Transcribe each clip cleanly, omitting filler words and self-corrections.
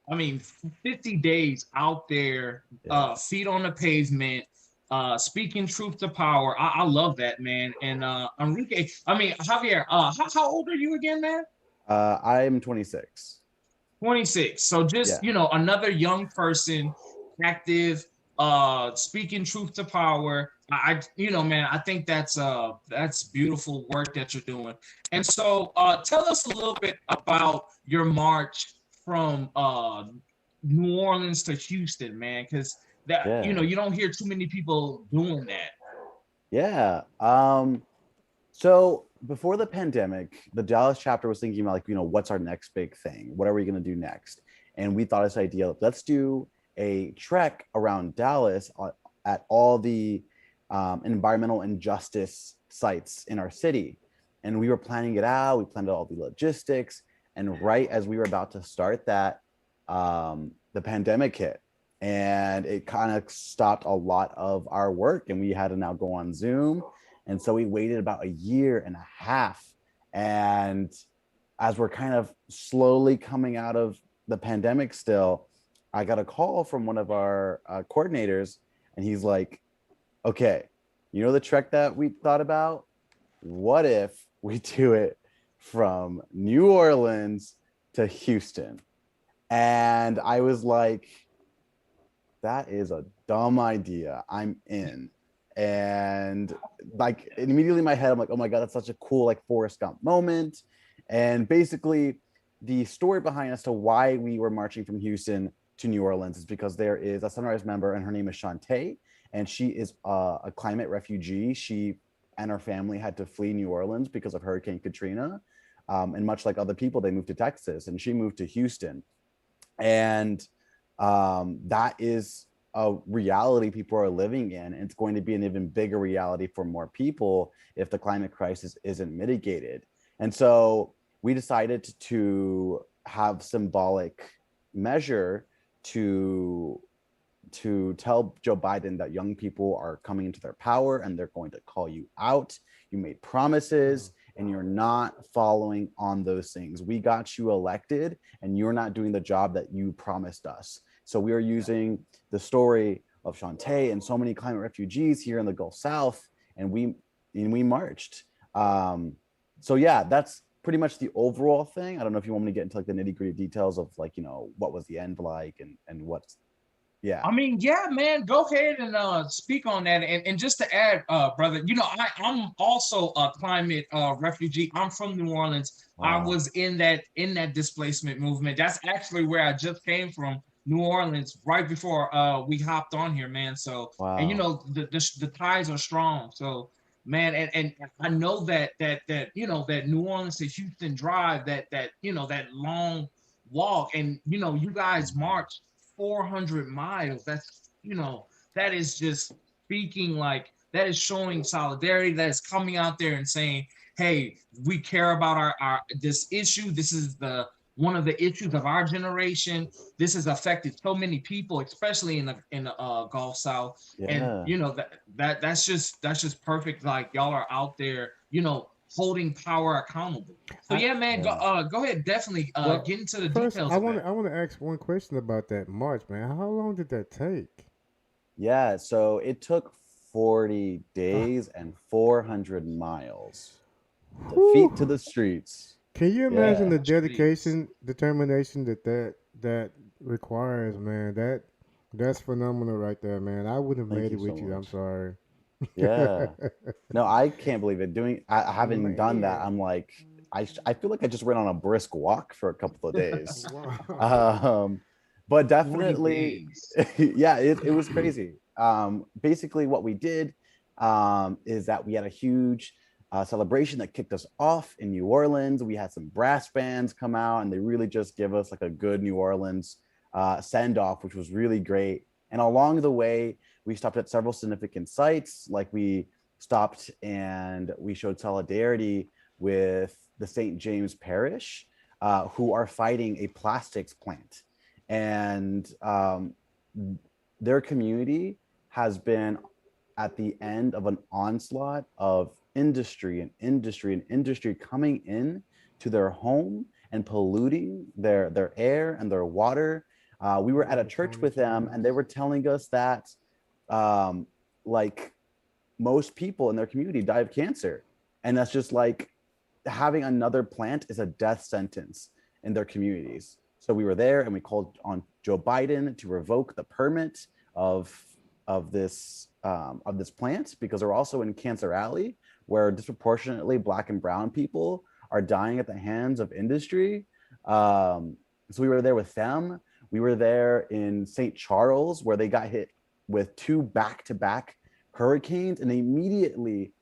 I mean, 50 days out there, Yeah. feet on the pavement, speaking truth to power. I love that, man. And Enrique, I mean, Javier, how old are you again, man? I'm 26. 26. So just, Yeah. another young person, active, speaking truth to power. Man, I think that's beautiful work that you're doing. And so tell us a little bit about your march from New Orleans to Houston, man, because that Yeah. you don't hear too many people doing that. Yeah. So before the pandemic, the Dallas chapter was thinking about like, what's our next big thing? What are we going to do next? And we thought this idea, let's do a trek around Dallas at all the environmental injustice sites in our city. And we were planning it out. We planned out all the logistics. And right as we were about to start that, the pandemic hit. And it kind of stopped a lot of our work. And we had to now go on Zoom, and so we waited about a year and a half. And as we're kind of slowly coming out of the pandemic still, I got a call from one of our coordinators, and he's like, okay, the trek that we thought about? What if we do it from New Orleans to Houston? And I was like, that is a dumb idea. I'm in. And like immediately in my head, I'm like, oh my God, that's such a cool like Forrest Gump moment. And basically the story behind as to why we were marching from Houston to New Orleans is because there is a Sunrise member and her name is Shantae, and she is a climate refugee. She and her family had to flee New Orleans because of Hurricane Katrina. And much like other people, they moved to Texas, and she moved to Houston. And that is a reality people are living in. And it's going to be an even bigger reality for more people if the climate crisis isn't mitigated. And so we decided to have symbolic measure to tell Joe Biden that young people are coming into their power and they're going to call you out. You made promises and you're not following on those things. We got you elected and you're not doing the job that you promised us. So we are using the story of Shantae and so many climate refugees here in the Gulf South, and we marched. So yeah, that's pretty much the overall thing. I don't know if you want me to get into like the nitty gritty details of like what was the end like and what's yeah. I mean, yeah, man, go ahead and speak on that. And just to add, brother, I'm also a climate refugee. I'm from New Orleans. I Wow. was in that displacement movement. That's actually where I just came from, New Orleans, right before we hopped on here, man. So, and Wow. the ties are strong. So, man, and I know that that New Orleans to Houston drive, that long walk, and you guys march 400 miles. That is just speaking, like, that is showing solidarity. That is coming out there and saying, hey, we care about our this issue. This is the one of the issues of our generation. This has affected so many people, especially in the Gulf South. And Yeah. that's just perfect. Like, y'all are out there, holding power accountable. So I yeah, man, go Yeah. go ahead, definitely well, get into the first details I of want that. to I want to ask one question about that march, man. How long did that take? Yeah. So it took 40 days and 400 miles to feet to Whew. the streets. Can you Feet imagine Yeah. to the the streets. dedication, determination that requires, man? That's phenomenal right there, man. I wouldn't have Thank made it you so with you. I'm much. sorry. Yeah. No, I can't believe it. I haven't done that. Man. I'm like, I feel like I just went on a brisk walk for a couple of days. Wow. Um, but 40 definitely, days. yeah, it was crazy. Basically, what we did is that we had a huge celebration that kicked us off in New Orleans. We had some brass bands come out, and they really just give us like a good New Orleans send off, which was really great. And along the way, we stopped at several significant sites. Like we stopped and we showed solidarity with the St. James Parish, who are fighting a plastics plant. And their community has been at the end of an onslaught of industry coming in to their home and polluting their air and their water. We were at a The church Tony with them, and they Chains. were telling us that like most people in their community die of cancer, and that's just like having another plant is a death sentence in their communities. So we were there, and we called on Joe Biden to revoke the permit of of this plant, because they're also in Cancer Alley, where disproportionately Black and Brown people are dying at the hands of industry. So we were there with them. We were there in St. Charles, where they got hit with two back-to-back hurricanes, and immediately,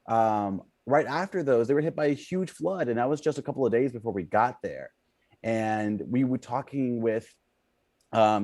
right after those, they were hit by a huge flood, and that was just a couple of days before we got there. And we were talking with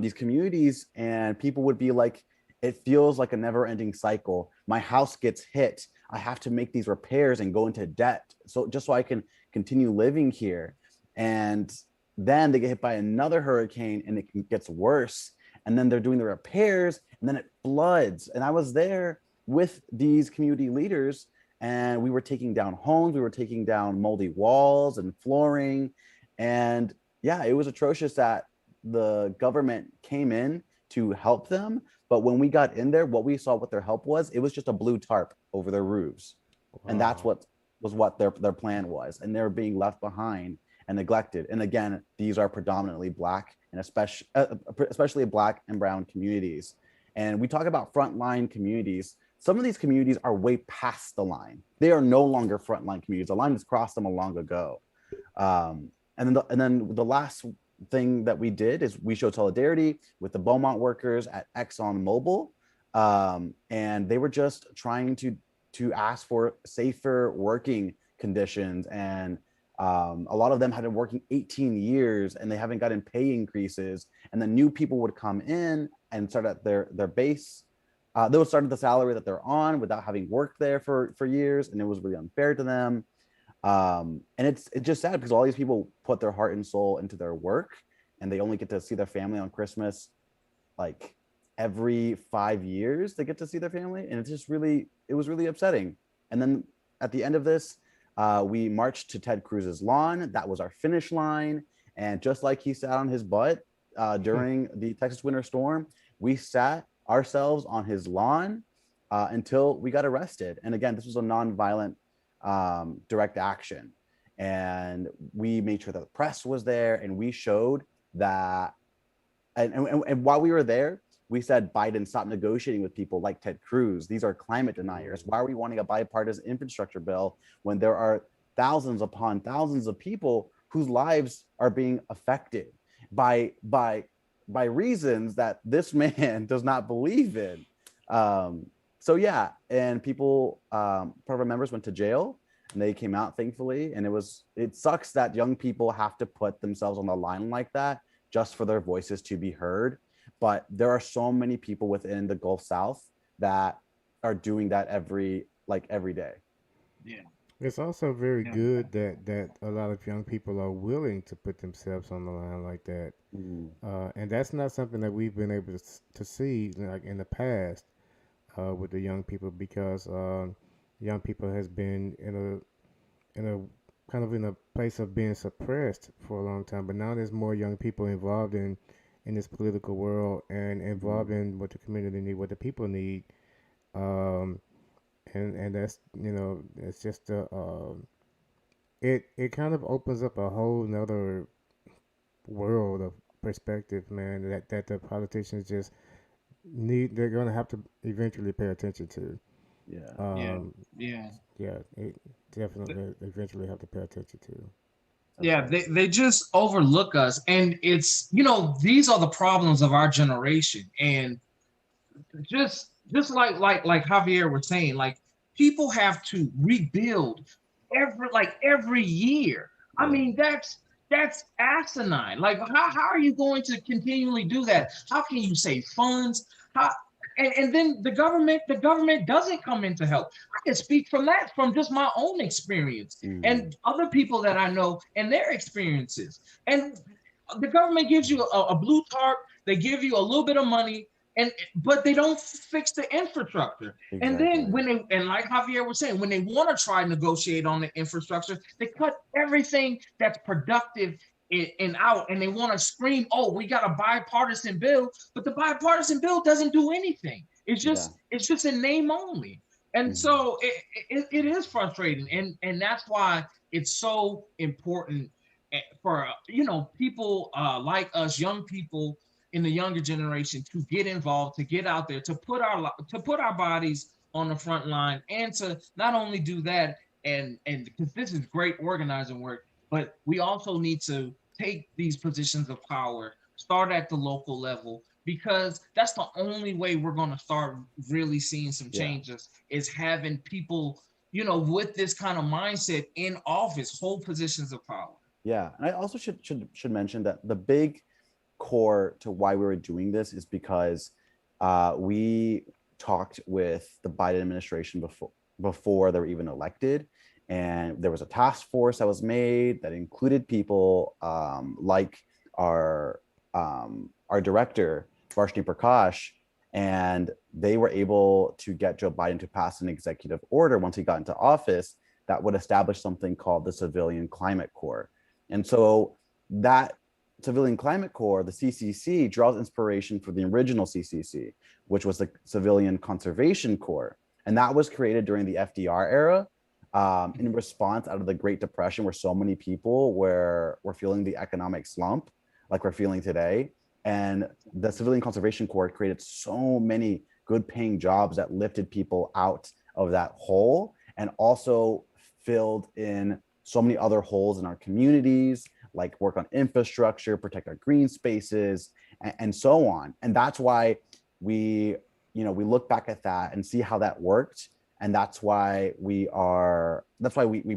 these communities, and people would be like, it feels like a never-ending cycle. My house gets hit, I have to make these repairs and go into debt, so just so I can continue living here. And then they get hit by another hurricane, and it gets worse, and then they're doing the repairs, and then it floods. And I was there with these community leaders, and we were taking down homes, we were taking down moldy walls and flooring. And yeah, it was atrocious that the government came in to help them, but when we got in there, what we saw, what their help was, it was just a blue tarp over their roofs. And that's Wow. what their plan was, and they're being left behind and neglected. And again, these are predominantly Black, and especially Black and Brown communities. And we talk about frontline communities. Some of these communities are way past the line. They are no longer frontline communities. The line has crossed them long ago. And then the last thing that we did is we showed solidarity with the Beaumont workers at ExxonMobil, and they were just trying to ask for safer working conditions. And a lot of them had been working 18 years, and they haven't gotten pay increases. And then new people would come in and start at their base. They would start at the salary that they're on without having worked there for years, and it was really unfair to them. And it's just sad, because all these people put their heart and soul into their work, and they only get to see their family on Christmas like every 5 years. They get to see their family, and it was really upsetting. And then at the end of this, we marched to Ted Cruz's lawn. That was our finish line. And just like he sat on his butt during the Texas winter storm, we sat ourselves on his lawn until we got arrested. And again, this was a nonviolent direct action. And we made sure that the press was there, and we showed that. And while we were there, we said, Biden, stop negotiating with people like Ted Cruz. These are climate deniers. Why are we wanting a bipartisan infrastructure bill when there are thousands upon thousands of people whose lives are being affected by reasons that this man does not believe in? So yeah, and people, part of our members went to jail, and they came out, thankfully. And it sucks that young people have to put themselves on the line like that just for their voices to be heard. But there are so many people within the Gulf South that are doing that every day. Yeah. It's also very Yeah. good that a lot of young people are willing to put themselves on the line like that, Mm. and that's not something that we've been able to see like in the past with the young people, because young people has been in a kind of in a place of being suppressed for a long time. But now there's more young people involved in this political world, and involved in what the community need, what the people need. Um, and that's, it's just it kind of opens up a whole nother world of perspective, man, that the politicians just they're gonna have to eventually pay attention to. Yeah. Yeah. Um, Yeah. yeah, it definitely eventually have to pay attention to. That's Yeah, right. they just overlook us. And it's, these are the problems of our generation. And just like Javier was saying, like, people have to rebuild every year. I Yeah. mean, that's asinine. Like, how are you going to continually do that? How can you save funds? How and then the government doesn't come in to help. I can speak from just my own experience Mm. and other people that I know and their experiences. And the government gives you a blue tarp, they give you a little bit of money, but they don't fix the infrastructure. And then Exactly. and like Javier was saying, when they want to try and negotiate on the infrastructure, they cut everything that's productive and out, and they want to scream, "Oh, we got a bipartisan bill," but the bipartisan bill doesn't do anything. Yeah. It's just a name only, and Mhm. so it is frustrating, and that's why it's so important for people like us, young people in the younger generation, to get involved, to get out there, to put our bodies on the front line, and to not only do that, and because this is great organizing work, but we also need to take these positions of power, start at the local level, because that's the only way we're going to start really seeing some Yeah. changes, is having people, with this kind of mindset in office, hold positions of power. Yeah. And I also should mention that the big core to why we were doing this is because we talked with the Biden administration before they were even elected, and there was a task force that was made that included people like our our director Varshni Prakash, and they were able to get Joe Biden to pass an executive order once he got into office that would establish something called the Civilian Climate Corps. And so that Civilian Climate Corps, the CCC, draws inspiration from the original CCC, which was the Civilian Conservation Corps. And that was created during the FDR era in response out of the Great Depression, where so many people were feeling the economic slump like we're feeling today. And the Civilian Conservation Corps created so many good paying jobs that lifted people out of that hole, and also filled in so many other holes in our communities, like work on infrastructure, protect our green spaces, and so on. And that's why we, we look back at that and see how that worked. And that's why we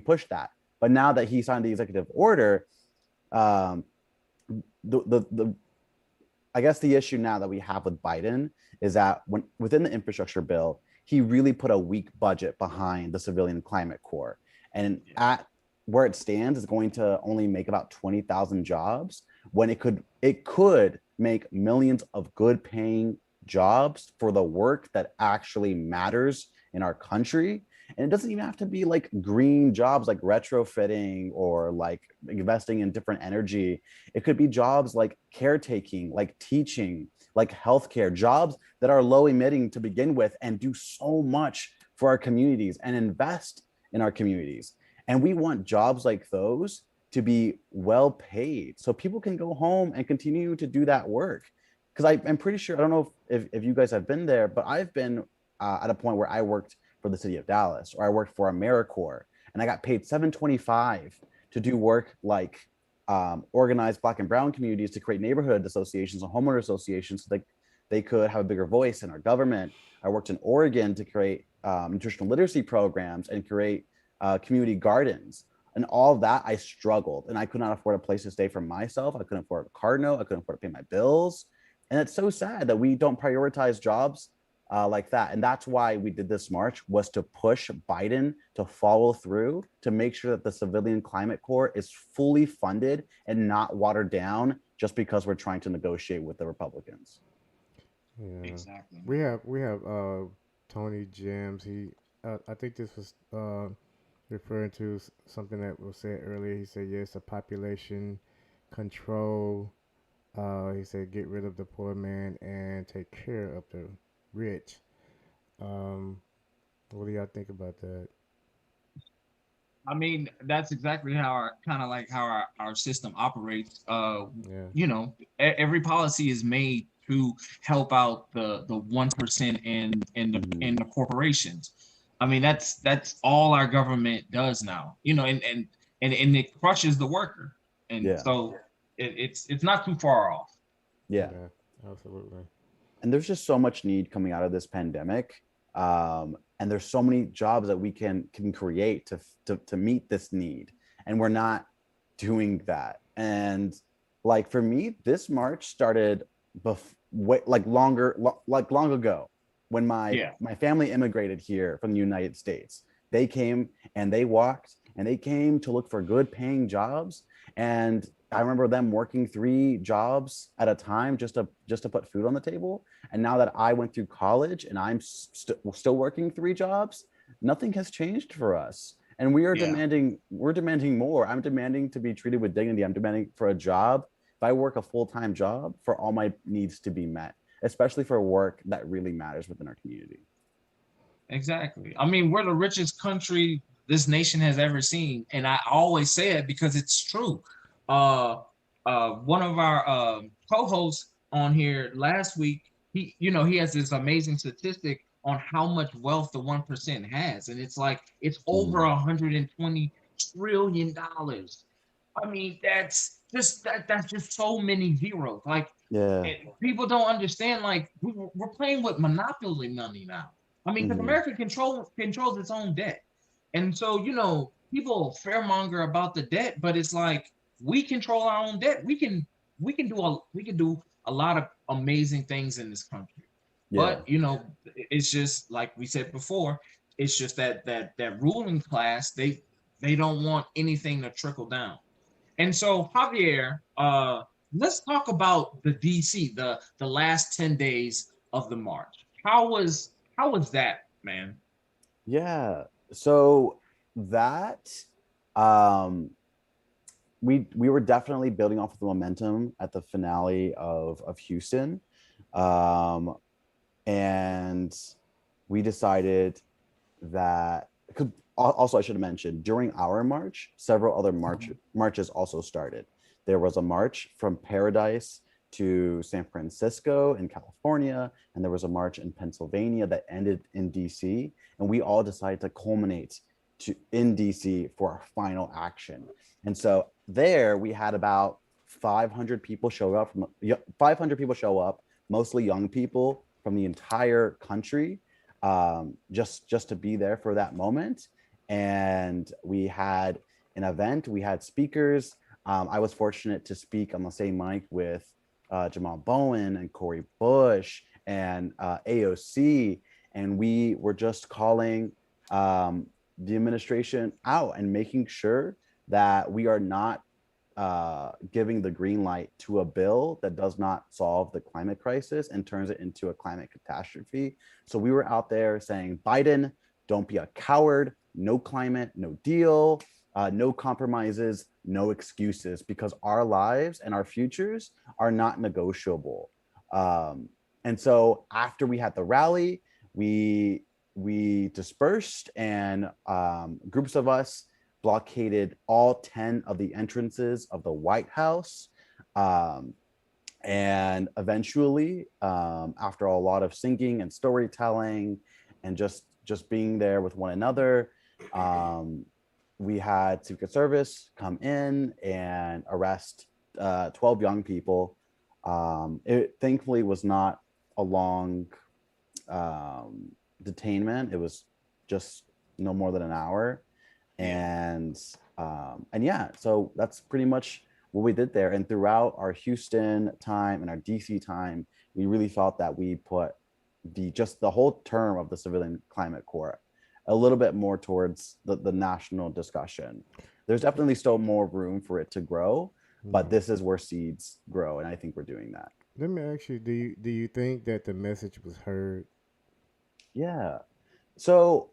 pushed that. But now that he signed the executive order, um, the I guess the issue now that we have with Biden is that within the infrastructure bill, he really put a weak budget behind the Civilian Climate Corps. And at where it stands is going to only make about 20,000 jobs, when it could make millions of good paying jobs for the work that actually matters in our country. And it doesn't even have to be like green jobs like retrofitting or like investing in different energy. It could be jobs like caretaking, like teaching, like healthcare, jobs that are low emitting to begin with and do so much for our communities and invest in our communities. And we want jobs like those to be well paid so people can go home and continue to do that work. Because I'm pretty sure, I don't know if you guys have been there, but I've been at a point where I worked for the city of Dallas, or I worked for AmeriCorps, and I got paid $7.25 to do work like organize Black and Brown communities to create neighborhood associations and homeowner associations so they could have a bigger voice in our government. I worked in Oregon to create nutritional literacy programs and create community gardens. And all of that, I struggled, and I could not afford a place to stay for myself. I couldn't afford a car note. I couldn't afford to pay my bills. And it's so sad that we don't prioritize jobs like that. And that's why we did this march, was to push Biden to follow through, to make sure that the Civilian Climate Corps is fully funded and not watered down just because we're trying to negotiate with the Republicans. Yeah, Exactly. we have Tony Jams. I think this was referring to something that was said earlier. He said yes, a population control. He said get rid of the poor man and take care of the rich. Um, what do y'all think about that? I mean, that's exactly how our kind of like how our system operates. Yeah, Every policy is made to help out the 1% in Mm-hmm. the corporations. I mean, that's all our government does now. And it crushes the worker, and Yeah. so it's not too far off. Yeah. yeah, absolutely. And there's just so much need coming out of this pandemic, and there's so many jobs that we can create to meet this need, and we're not doing that. And like for me, this march started like long ago, when Yeah. my family immigrated here from the United States. They came and they walked and they came to look for good paying jobs. And I remember them working 3 jobs at a time just to put food on the table. And now that I went through college and I'm still working 3 jobs, nothing has changed for us. And we are Yeah. demanding more. I'm demanding to be treated with dignity. I'm demanding for a job. If I work a full-time job, for all my needs to be met, especially for work that really matters within our community. Exactly. I mean, we're the richest country this nation has ever seen, and I always say it because it's true. Uh, One of our co-hosts on here last week, he has this amazing statistic on how much wealth the 1% has, and it's like it's over Mm. 120 trillion dollars. I mean, that's just so many zeros. Like, Yeah. and people don't understand. Like, we're playing with monopoly money now. I mean, because Hmm. America controls its own debt, and so people fairmonger about the debt, but it's like we control our own debt. We can do a lot of amazing things in this country, Yeah. but it's just like we said before. It's just that ruling class, they don't want anything to trickle down. And so, Javier, let's talk about the DC, the last 10 days of the march. How was that, man? Yeah. So that um we were definitely building off of the momentum at the finale of Houston. Um and we decided that also I should have mentioned during our march, several other marches also started. There was a march from Paradise to San Francisco in California, and there was a march in Pennsylvania that ended in DC, and we all decided to culminate in DC for our final action. And so there we had about 500 people show up 500 people show up, mostly young people from the entire country, just to be there for that moment. And we had an event, we had speakers. I was fortunate to speak on the same mic with Jamal Bowen and Corey Bush and AOC, and we were just calling the administration out and making sure that we are not giving the green light to a bill that does not solve the climate crisis and turns it into a climate catastrophe. So we were out there saying, Biden, don't be a coward, no climate, no deal, no compromises, no excuses, because our lives and our futures are not negotiable. And so after we had the rally, we dispersed, and groups of us blockaded all 10 of the entrances of the White House. And eventually, after a lot of singing and storytelling and just being there with one another, we had Secret Service come in and arrest 12 young people. It thankfully was not a long detainment. It was just no more than an hour. And yeah, so that's pretty much what we did there. And throughout our Houston time and our DC time, we really felt that we put the whole term of the Civilian Climate Corps a little bit more towards the national discussion. There's definitely still more room for it to grow, but this is where seeds grow, and I think we're doing that. Let me ask you: do you think that the message was heard? Yeah. So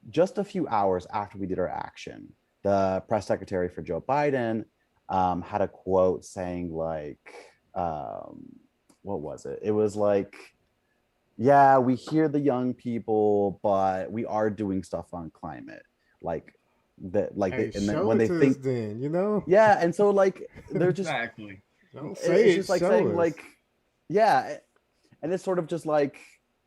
just a few hours after we did our action, the press secretary for Joe Biden had a quote saying like, what was it? It was like, yeah, we hear the young people, but we are doing stuff on climate. Like that, Hey, and then show when it they to us think, then. You know, yeah, and so like they're just, Exactly. don't say it's it. just like Show saying us. like, yeah, and it's sort of just like,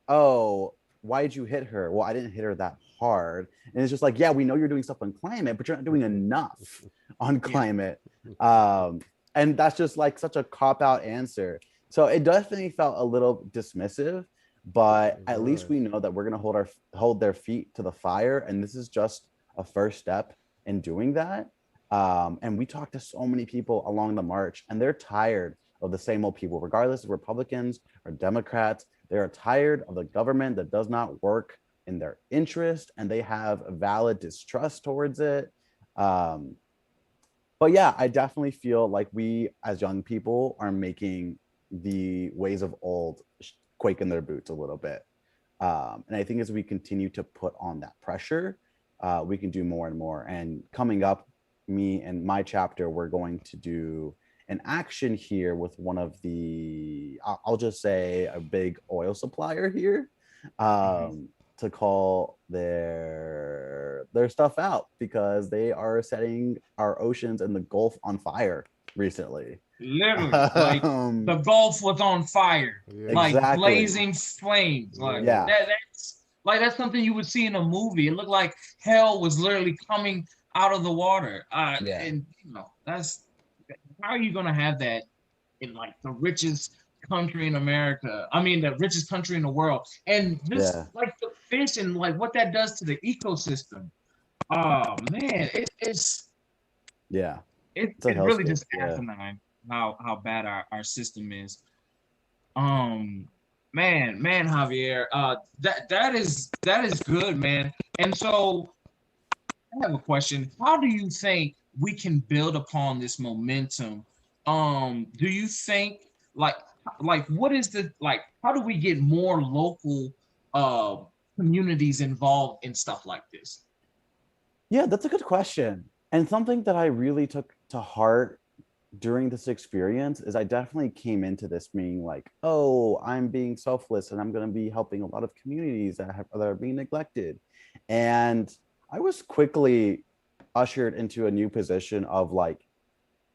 oh, why did you hit her? Well, I didn't hit her that hard. And it's just like, yeah, we know you're doing stuff on climate, but you're not doing enough on climate. And that's just like such a cop-out answer. So it definitely felt a little dismissive, but It at least was. we know that we're gonna hold their feet to the fire, and this is just a first step in doing that. And we talked to so many people along the march, and they're tired of the same old people, regardless of Republicans or Democrats. They are tired of the government that does not work in their interest, and they have a valid distrust towards it. Um, but yeah, I definitely feel like we as young people are making the ways of old quake in their boots a little bit. And I think as we continue to put on that pressure, we can do more and more. And coming up, me and my chapter, we're going to do an action here with one of the, I'll just say a big oil supplier here, to call their stuff out because they are setting our oceans and the Gulf on fire recently. Literally, like the Gulf was on fire, Yeah. like Exactly. blazing flames. Like Yeah. that's something you would see in a movie. It looked like hell was literally coming out of the water. Yeah. And that's how are you gonna have that in like the richest country in America? I mean, the richest country in the world, and just Yeah. like the fish and like what that does to the ecosystem. Oh man, Yeah. It's a it's really hellscape. just Yeah. asinine how bad our system is. Um, man, Javier, that is good, man. And so I have a question. How do you think we can build upon this momentum? Do you think like what is the like how do we get more local uh communities involved in stuff like this? Yeah, that's a good question. And something that I really took to heart during this experience is I definitely came into this being like, oh, I'm being selfless and I'm going to be helping a lot of communities that are being neglected. And I was quickly ushered into a new position of like,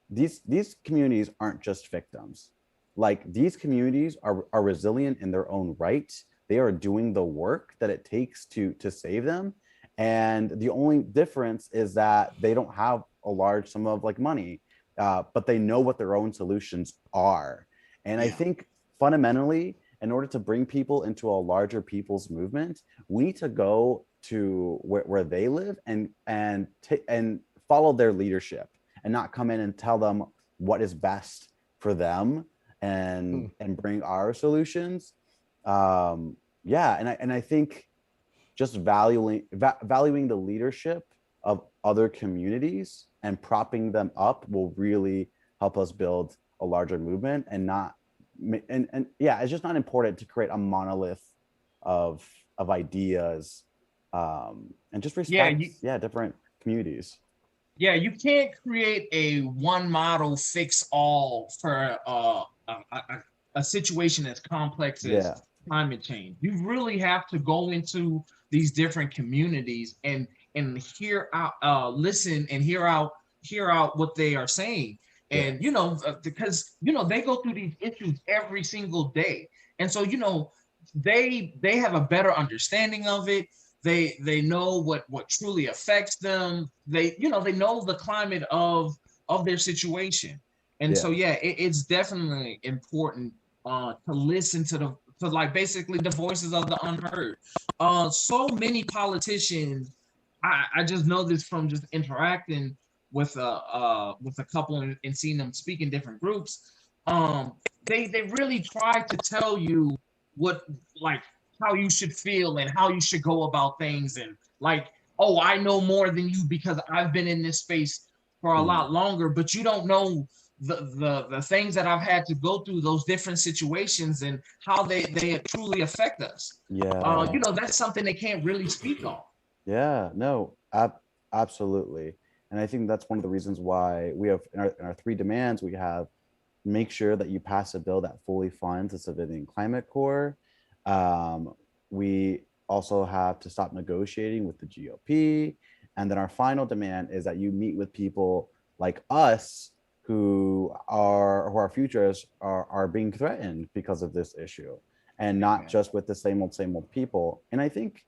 these communities aren't just victims. Like these communities are resilient in their own right. They are doing the work that it takes to save them. And the only difference is that they don't have a large sum of like money, but they know what their own solutions are. And I think fundamentally, in order to bring people into a larger people's movement, we need to go to where they live and follow their leadership and not come in and tell them what is best for them and bring our solutions. Yeah, and I think just valuing the leadership of other communities and propping them up will really help us build a larger movement and not and yeah, it's just not important to create a monolith of ideas, and just respect different communities. Yeah, you can't create a one model fix all for a situation as complex as Yeah. climate change. You really have to go into these different communities and hear out, listen and hear out what they are saying. And because they go through these issues every single day, and so they have a better understanding of it. They know what truly affects them. They know the climate of their situation. And so it's definitely important to listen to like basically the voices of the unheard. So many politicians, I just know this from just interacting with a couple and seeing them speak in different groups. They really try to tell you what like how you should feel and how you should go about things, and like, oh, I know more than you because I've been in this space for a lot longer, but you don't know the things that I've had to go through, those different situations and how they truly affect us. That's something they can't really speak on. Yeah, no, absolutely. And I think that's one of the reasons why we have in our three demands, we have make sure that you pass a bill that fully funds the Civilian Climate Corps. We also have to stop negotiating with the GOP. And then our final demand is that you meet with people like us who our futures are being threatened because of this issue, and not just with the same old people. And I think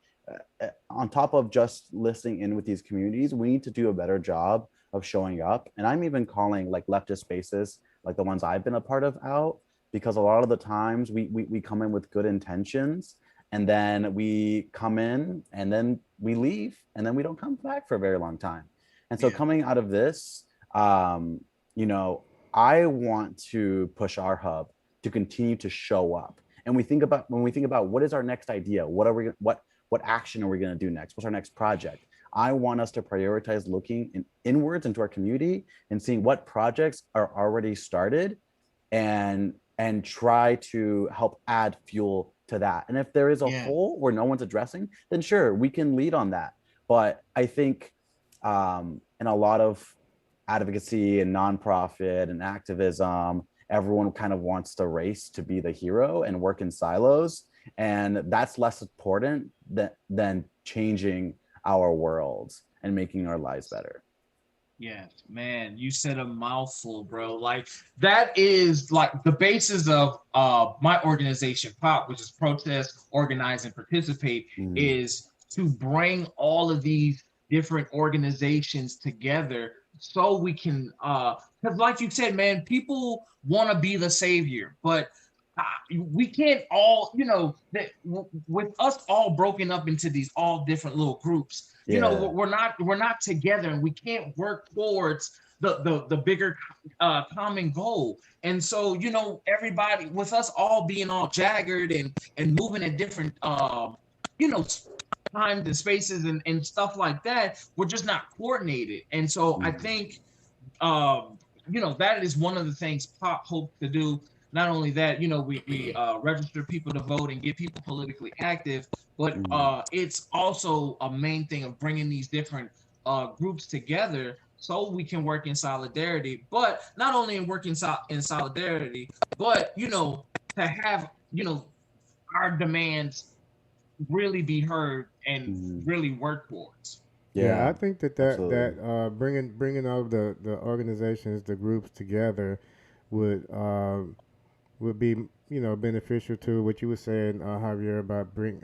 on top of just listening in with these communities, we need to do a better job of showing up. And I'm even calling like leftist spaces, like the ones I've been a part of, out, because a lot of the times we come in with good intentions, and then we come in and then we leave and then we don't come back for a very long time. And so coming out of this, I want to push our hub to continue to show up. And when we think about what is our next idea, what action are we going to do next? What's our next project? I want us to prioritize looking inwards into our community and seeing what projects are already started, and try to help add fuel to that. And if there is a hole where no one's addressing, then sure, we can lead on that. But I think in a lot of advocacy and nonprofit and activism, everyone kind of wants to race to be the hero and work in silos. And that's less important than changing our worlds and making our lives better. Yeah, man, you said a mouthful, bro. Like that is like the basis of my organization, POP, which is protest, organize, and participate, Mm, is to bring all of these different organizations together so we can because like you said, man, people want to be the savior, but we can't all, that with us all broken up into these all different little groups, yeah. we're not together, and we can't work towards the bigger common goal. And so, everybody with us all being all jaggered and moving at different you know times and spaces and stuff like that, we're just not coordinated. And so I Mm, think that is one of the things Pop hopes to do. Not only that, we register people to vote and get people politically active, but mm, it's also a main thing of bringing these different groups together so we can work in solidarity. But not only in solidarity, but to have our demands really be heard and mm. really work towards. Yeah, I Yeah, think absolutely. bringing all the organizations, the groups together would be beneficial to what you were saying, Javier,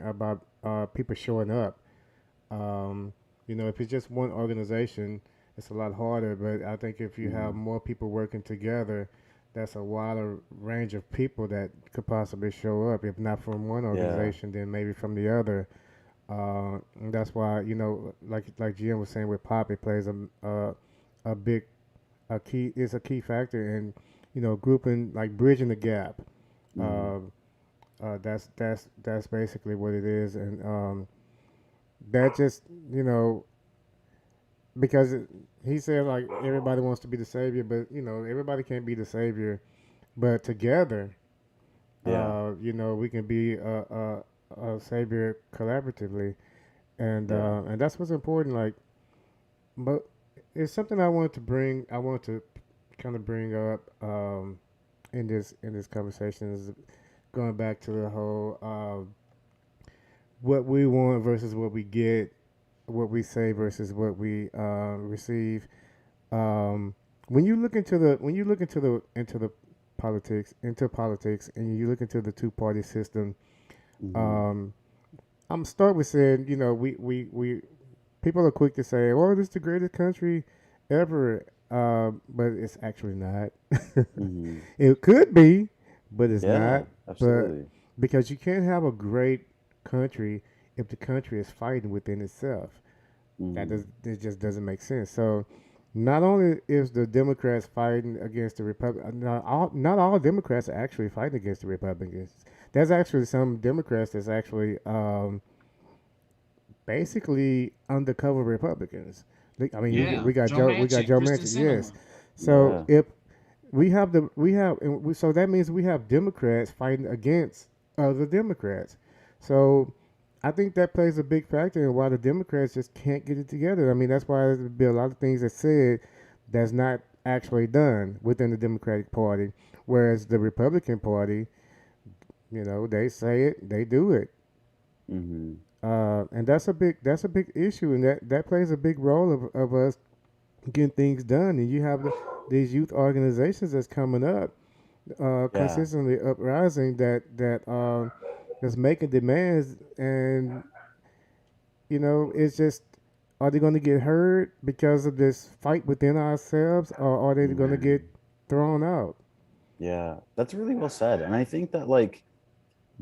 about people showing up. Um, if it's just one organization, it's a lot harder. But I think if you have Mm, more people working together, that's a wider range of people that could possibly show up. If not from one yeah. organization, then maybe from the other. And that's why like Jim was saying with pop, it plays a big a key is a key factor in grouping, like bridging the gap. Mm, Uh, that's basically what it is, and that just you know because he said like everybody wants to be the savior, but everybody can't be the savior. But together, yeah, we can be a savior collaboratively, yeah. and that's what's important. Like, but it's something I wanted to bring. I wanted to kind of bring up in this conversation is going back to the whole what we want versus what we get, what we say versus what we receive. Um, when you look into politics, and you look into the two party system, Hmm. um, I'm start with saying we people are quick to say, "Oh, this is the greatest country ever," but it's actually not. Hmm. It could be, but it's Yeah, not. But absolutely. because you can't have a great country if the country is fighting within itself. Hmm. It just doesn't make sense. So not only is the Democrats fighting against the Republicans, not all Democrats are actually fighting against the Republicans. There's actually some Democrats that's actually basically undercover Republicans. I mean, Hmm. Joe We got Manchin, Joe Kristen Manchin, yes. Sinema. So Yeah, if so that means we have Democrats fighting against other Democrats. So I think that plays a big factor in why the Democrats just can't get it together. I mean, that's why there's been a lot of things that said that's not actually done within the Democratic Party, whereas the Republican Party, they say it, they do it. hmm, And that's a big issue, and that plays a big role of us getting things done. And you have these youth organizations that's coming up, yeah. consistently uprising that's making demands, and it's just, are they going to get heard because of this fight within ourselves, or are they going to get Hmm. thrown out? Yeah, that's really well said. And I think that like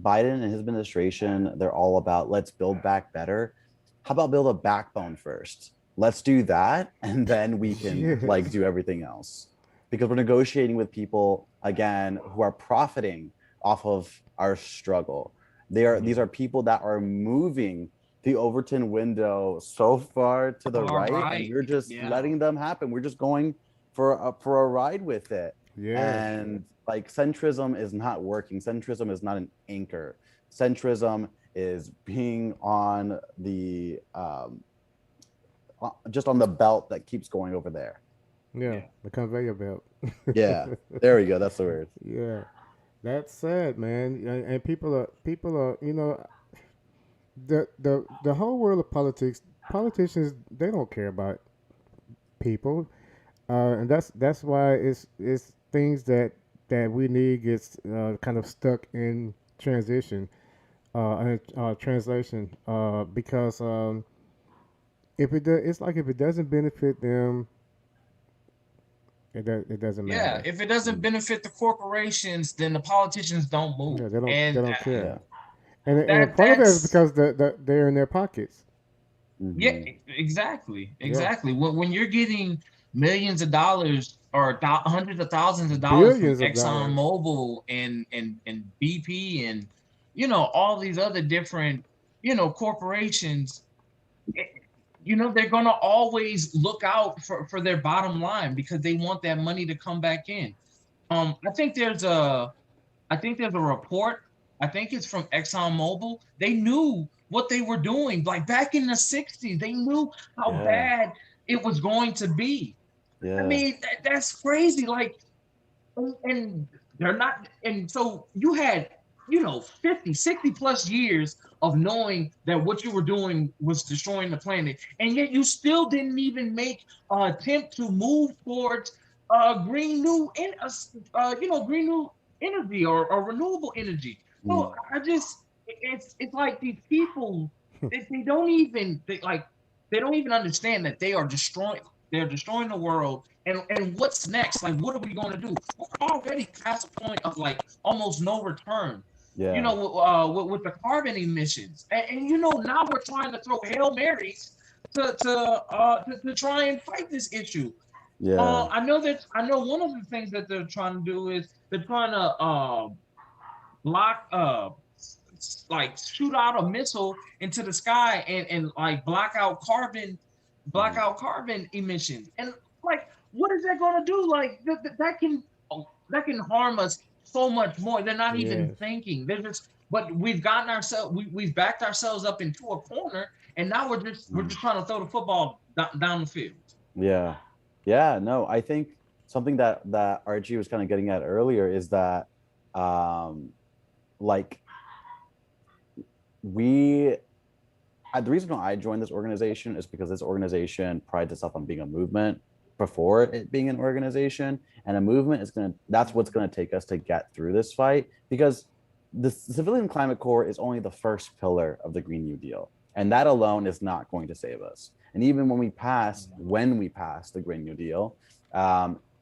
Biden and his administration, they're all about let's build back better. How about build a backbone first? Let's do that, and then we can like Yes. do everything else. Because we're negotiating with people again who are profiting off of our struggle. These Yeah. are people that are moving the Overton window so far to the All right, and right. we're just Yeah. letting them happen. We're just going for a ride with it. Yes. And like centrism is not working. Centrism is not an anchor. Centrism is being on just on the belt that keeps going over there. Yeah, Yeah. the conveyor belt. Yeah, there we go. That's the word. Yeah, that's sad, man. And people are the whole world of politics. Politicians, they don't care about people, and that's why it's things that we need gets kind of stuck in transition and translation because it's like if it doesn't benefit them, it doesn't Yeah, matter. if it doesn't Mm. benefit the corporations, then the politicians don't move. Yeah, they And don't care, Yeah. and a that part of that is that's because they're in their pockets. yeah, Hmm. exactly, Yeah, exactly. When you're getting millions of dollars or hundreds of thousands of dollars from billions of Exxon dollars. Mobil and BP and all these other different corporations, eh, they're gonna always look out for their bottom line because they want that money to come back in. I think there's a report. I think it's from ExxonMobil. They knew what they were doing. Like back in the 60s, they knew how Yeah. bad it was going to be. I Yeah. mean, that's crazy. Like, and they're not, and so you had, 50, 60 plus years of knowing that what you were doing was destroying the planet. And yet you still didn't even make an attempt to move towards green new, green new energy or renewable energy. Mm. So I just, it's like these people, they don't even, they don't even understand that they're destroying the world. And what's next? Like, what are we going to do? We're already past the point of like almost no return. Yeah. With the carbon emissions, and now we're trying to throw hail marys to try and fight this issue. Yeah. I know one of the things that they're trying to do is they're trying to block like shoot out a missile into the sky and like block Mhm. out carbon emissions. And like, what is that going to do? Like that can harm us so much more. They're not even Yes. thinking. But we've gotten ourselves we've backed ourselves up into a corner, and now we're just trying to throw the football down the field. Yeah. Yeah. No, I think something that Archie was kind of getting at earlier is that um like we the reason why I joined this organization is because this organization prides itself on being a movement before it being an organization, and a movement is that's what's gonna take us to get through this fight, because the Civilian Climate Corps is only the first pillar of the Green New Deal, and that alone is not going to save us. And even when we pass the Green New Deal,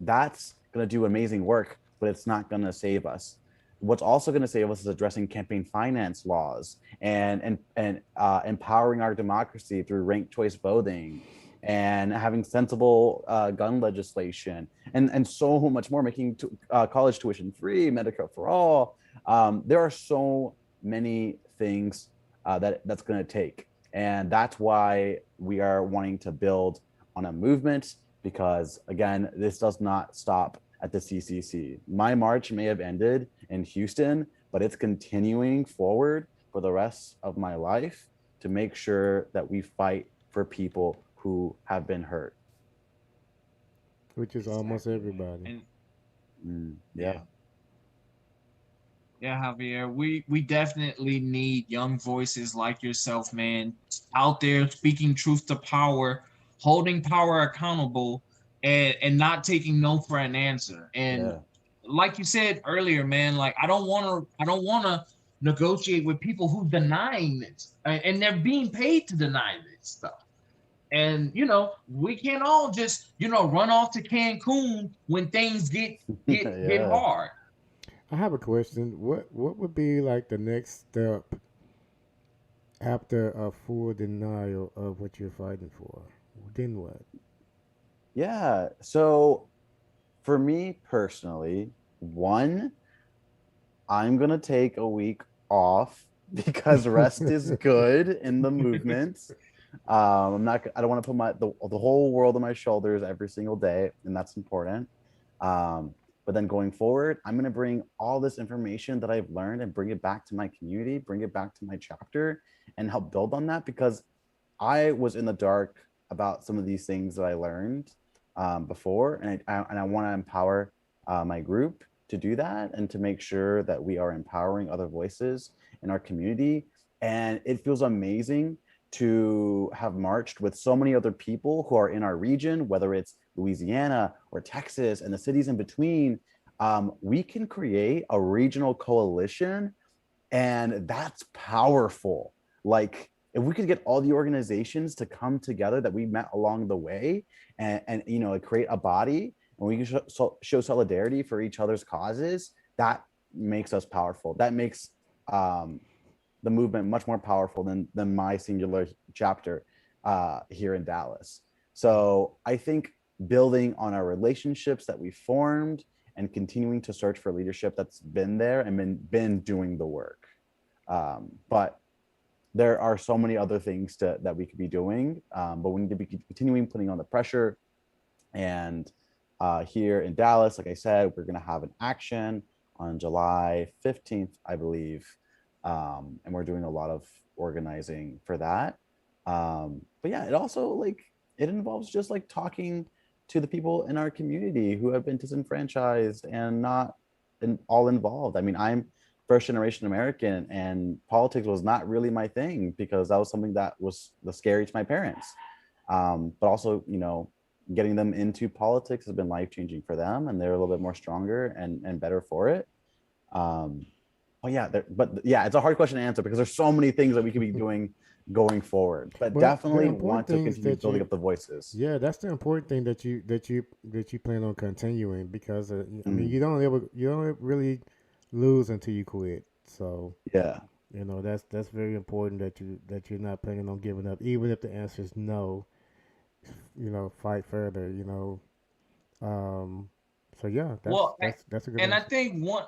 that's going to do amazing work, but it's not going to save us. What's also going to save us is addressing campaign finance laws and empowering our democracy through ranked choice voting and having sensible gun legislation and so much more, making college tuition free, Medicare for all. There are so many things that's going to take. And that's why we are wanting to build on a movement, because, again, this does not stop at the CCC. My march may have ended in Houston, but it's continuing forward for the rest of my life to make sure that we fight for people who have been hurt. Which is almost Exactly, man. everybody. And Yeah. yeah, yeah, Javier, we definitely need young voices like yourself, man, out there speaking truth to power, holding power accountable, and not taking no for an answer. And Yeah. like you said earlier, man, like I don't want to negotiate with people who denying this, and they're being paid to deny this stuff. And we can't all just run off to Cancun when things get Yeah. hard. I have a question. What would be like the next step after a full denial of what you're fighting for? Then what? Yeah. So for me personally, one, I'm going to take a week off because rest is good in the movement. I don't want to put the whole world on my shoulders every single day, and that's important. But then going forward, I'm going to bring all this information that I've learned and bring it back to my community, bring it back to my chapter, and help build on that, because I was in the dark about some of these things that I learned before, and I want to empower my group to do that and to make sure that we are empowering other voices in our community. And it feels amazing to have marched with so many other people who are in our region, whether it's Louisiana or Texas and the cities in between. We can create a regional coalition, and that's powerful. Like, if we could get all the organizations to come together that we met along the way, and you know, create a body, and we can show solidarity for each other's causes, that makes us powerful. That makes the movement much more powerful than my singular chapter here in Dallas. So I think building on our relationships that we formed and continuing to search for leadership that's been there and been doing the work. But there are so many other things that we could be doing, but we need to be continuing putting on the pressure. And here in Dallas, like I said, we're going to have an action on July 15th, I believe. And we're doing a lot of organizing for that. But yeah, it also, like, it involves just like talking to the people in our community who have been disenfranchised and not all involved. I mean, I'm first generation American, and politics was not really my thing because that was something that was scary to my parents. But also, you know, getting them into politics has been life-changing for them, and they're a little bit more stronger and better for it. But yeah, it's a hard question to answer because there's so many things that we could be doing going forward. But definitely want to continue building up the voices. Yeah, that's the important thing that you plan on continuing, because I mean, you don't really lose until you quit. So yeah, you know, that's very important that you're not planning on giving up, even if the answer is no. You know, fight further. You know, so yeah, Well, that's a good and I answer. think one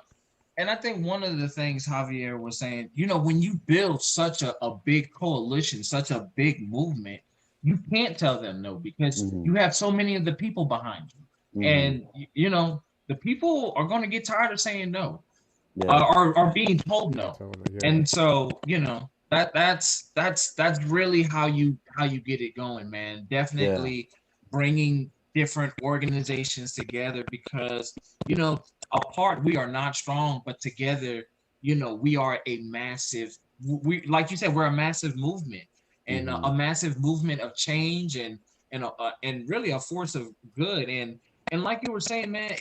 and I think one of the things Javier was saying, you know, when you build such a big coalition, such a big movement, you can't tell them no because mm-hmm. you have so many of the people behind you. Mm-hmm. And, you know, the people are going to get tired of saying no, Yeah, or being told no. Totally, yeah. And so, you know, that's really how you get it going, man. yeah, Definitely bringing different organizations together because, you know, apart we are not strong, but together, you know, we are a massive, we, like you said, we're a massive movement, and mm-hmm. a massive movement of change, and really a force of good. And like you were saying, man,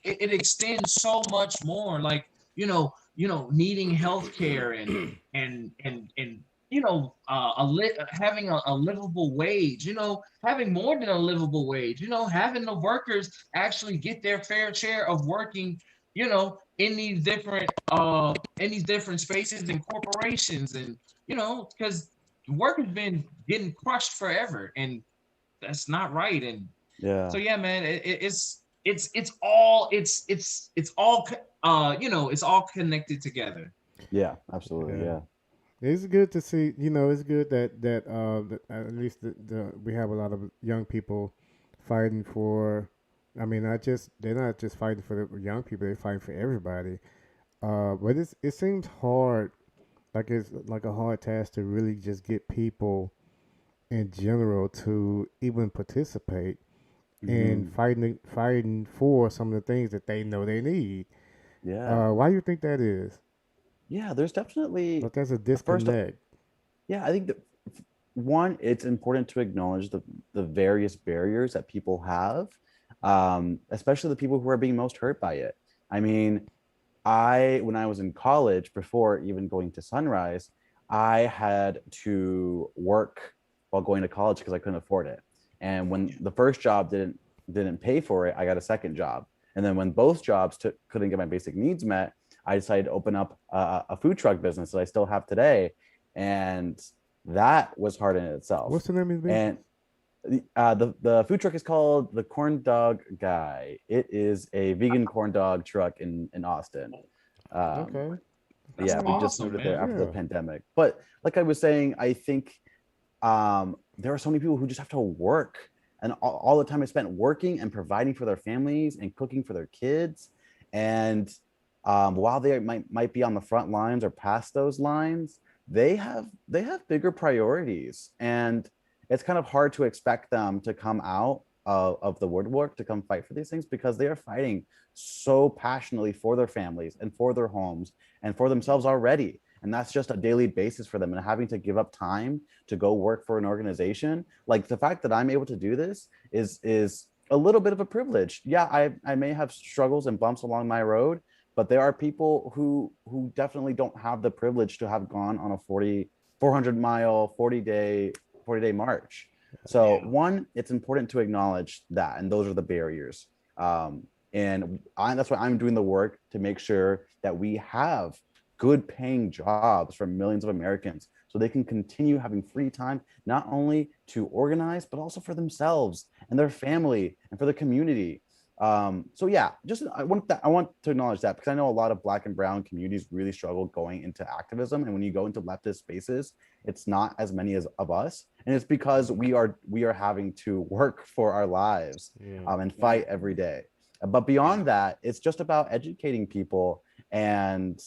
it extends so much more, like, needing health care, and having a livable wage, having more than a livable wage, having the workers actually get their fair share of working, in these different spaces and corporations, and because work has been getting crushed forever, and that's not right. And yeah, so yeah, man, it's all connected together. yeah, absolutely, Yeah. yeah. It's good to see. You know, it's good that at least we have a lot of young people fighting for. I mean, not just they're not just fighting for the young people; they're fighting for everybody. But it seems hard, like it's like a hard task to really just get people in general to even participate in Mm-hmm. fighting for some of the things that they know they need. Yeah, Why do you think that is? yeah, there's definitely Like there's a first, disconnect. yeah, I think that one, it's important to acknowledge the various barriers that people have, especially the people who are being most hurt by it. I mean, when I was in college, before even going to Sunrise, I had to work while going to college because I couldn't afford it. And when the first job didn't pay for it, I got a second job. And then when both jobs couldn't get my basic needs met, I decided to open up a food truck business that I still have today, and that was hard in itself. What's the name of the And business? the food truck is called the Corn Dog Guy. It is a vegan corn dog truck in Austin. Um, Okay. That's yeah, Yeah. we just awesome, moved it there man. after the Yeah. pandemic. But like I was saying, I think there are so many people who just have to work, and all the time is spent working and providing for their families and cooking for their kids. And while they might be on the front lines or past those lines, they have bigger priorities. And it's kind of hard to expect them to come out of the woodwork to come fight for these things, because they are fighting so passionately for their families and for their homes and for themselves already. And that's just a daily basis for them. And having to give up time to go work for an organization, like the fact that I'm able to do this is a little bit of a privilege. Yeah, I may have struggles and bumps along my road, but there are people who definitely don't have the privilege to have gone on a 400-mile 40-day march. So one, it's important to acknowledge that, and those are the barriers. That's why I'm doing the work to make sure that we have good paying jobs for millions of Americans, so they can continue having free time, not only to organize, but also for themselves and their family and for the community. So yeah, just I want to acknowledge that, because I know a lot of Black and brown communities really struggle going into activism, and when you go into leftist spaces, it's not as many as of us, and it's because we are having to work for our lives, and fight every day. But beyond that, it's just about educating people and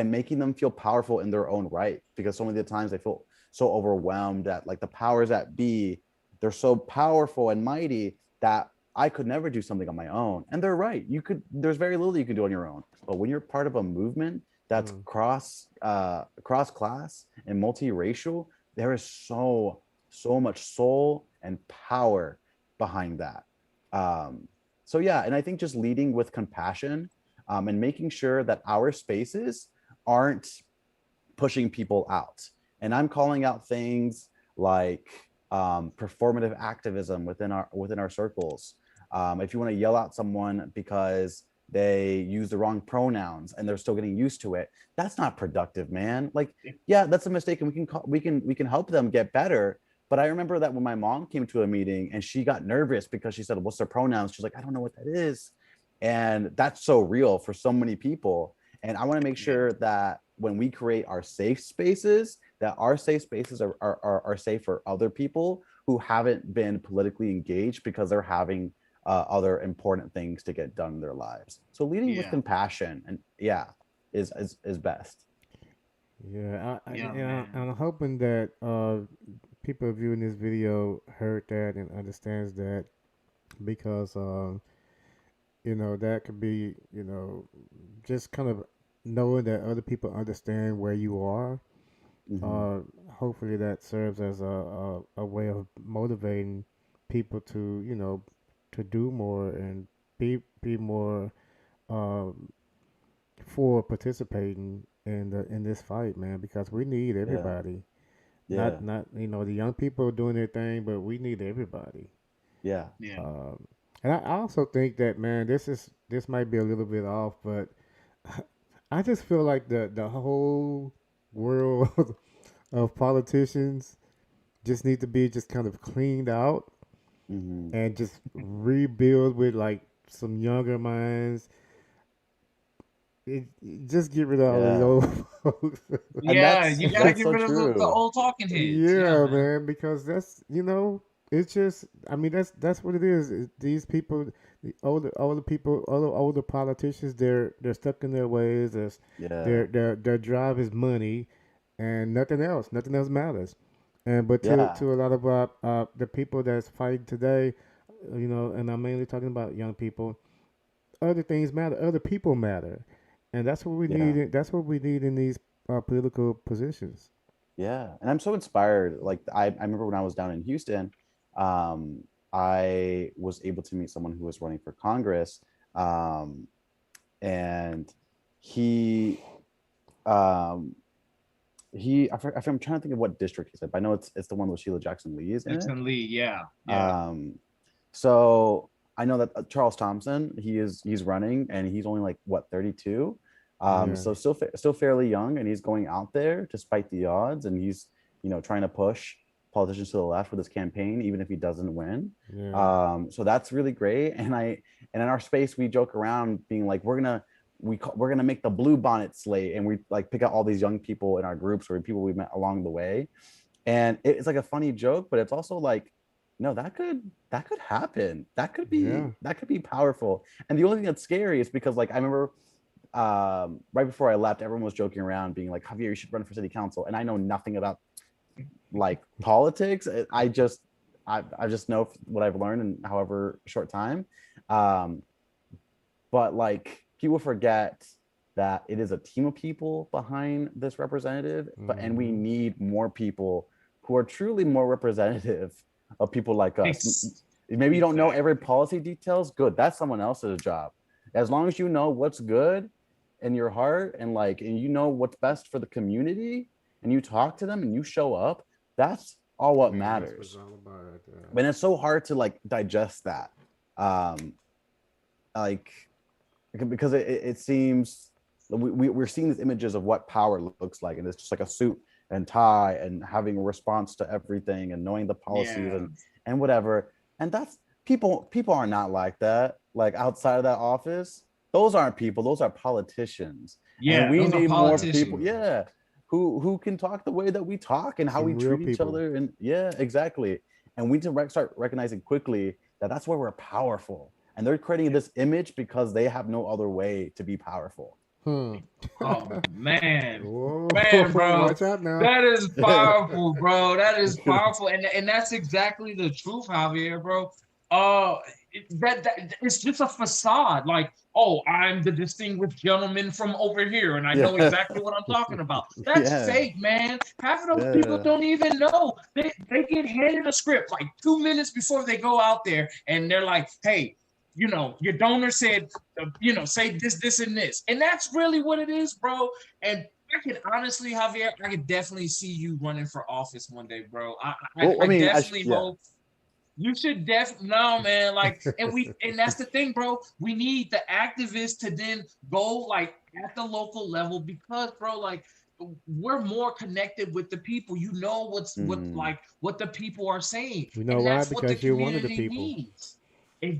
making them feel powerful in their own right, because so many of the times they feel so overwhelmed that, like, the powers that be, they're so powerful and mighty that I could never do something on my own. And they're right. There's very little you can do on your own. But when you're part of a movement that's cross class and multiracial, there is so much soul and power behind that. So yeah, and I think just leading with compassion, and making sure that our spaces aren't pushing people out. And I'm calling out things like performative activism within our circles. If you want to yell at someone because they use the wrong pronouns and they're still getting used to it, that's not productive, man. Like, yeah, that's a mistake, and we can help them get better. But I remember that when my mom came to a meeting and she got nervous because she said, "What's their pronouns?" She's like, "I don't know what that is." And that's so real for so many people. And I want to make sure that when we create our safe spaces, that our safe spaces are safe for other people who haven't been politically engaged because they're having other important things to get done in their lives. So leading with compassion and is best. I'm hoping that people viewing this video heard that and understands that, because that could be, just kind of knowing that other people understand where you are. Hopefully that serves as a way of motivating people to, to do more and be more for participating in this fight, man, because we need everybody. Not the young people doing their thing, but we need everybody. And I also think that, man, this might be a little bit off, but I just feel like the whole world of politicians just need to be just kind of cleaned out and just rebuild with like some younger minds. Just get rid of all these old folks. You gotta get rid of the old talking heads. Man, because that's it's just, I mean, that's what it is. These people, the older people, older politicians, they're stuck in their ways. Their drive is money, and nothing else. Nothing else matters. But to a lot of the people that's fighting today, and I'm mainly talking about young people. Other things matter. Other people matter, and that's what we need. That's what we need in these political positions. Yeah, and I'm so inspired. Like I remember when I was down in Houston, I was able to meet someone who was running for Congress, and he I'm trying to think of what district he's in, but I know it's the one with Sheila Jackson Lee is in it. Jackson Lee, So I know that Charles Thompson, he's running, and he's only like what 32, so still fairly young, and he's going out there despite the odds, and he's trying to push politicians to the left with his campaign, even if he doesn't win. So that's really great. And in our space we joke around being like, we're gonna make the blue bonnet slate, and we like pick out all these young people in our groups or people we met along the way, and it's like a funny joke, but it's also like, no, that could happen. That could be powerful. And the only thing that's scary is because, like, I remember right before I left, everyone was joking around being like, Javier, you should run for city council, and I know nothing about like politics. I just know what I've learned in however short time. Um, but like people forget that it is a team of people behind this representative, and we Mm-hmm. need more people who are truly more representative of people like us. Maybe you don't know Exactly. every policy details. Good, that's someone else's job. As long as you know what's good in your heart, and you know what's best for the community, and you talk to them and you show up, that's all what Man, that's what it's matters. all about right there. And it's so hard to like digest that. Um, like because it seems we're seeing these images of what power looks like, and it's just like a suit and tie and having a response to everything and knowing the policies Yeah. and whatever. And that's people are not like that. Like outside of that office, those aren't people, those are politicians. And Yeah. we Those are need more people, politicians. Absolutely. yeah, who can talk the way that we talk and how we Some real treat each people. other. And yeah, exactly. And we need to start recognizing quickly that that's where we're powerful, and they're creating this image because they have no other way to be powerful. Hmm. Oh man, Whoa, man, bro, watch out now. that is powerful, bro. That is powerful, and that's exactly the truth, Javier, bro. Uh, that it's just a facade. Like, oh, I'm the distinguished gentleman from over here, and I know Yeah. exactly what I'm talking about. That's Yeah. fake, man. Half of those people Yeah. don't even know. They get handed a script like 2 minutes before they go out there, and they're like, hey. Your donor said say this, and this. And that's really what it is, bro. And I can honestly, Javier, I could definitely see you running for office one day, bro. Well, I I mean, definitely yeah. hope you should no, man. Like, and that's the thing, bro. We need the activists to then go like at the local level because, bro, like we're more connected with the people. You know Mm, what the people are saying, You know and why? that's what the Because you're one of the community people. needs.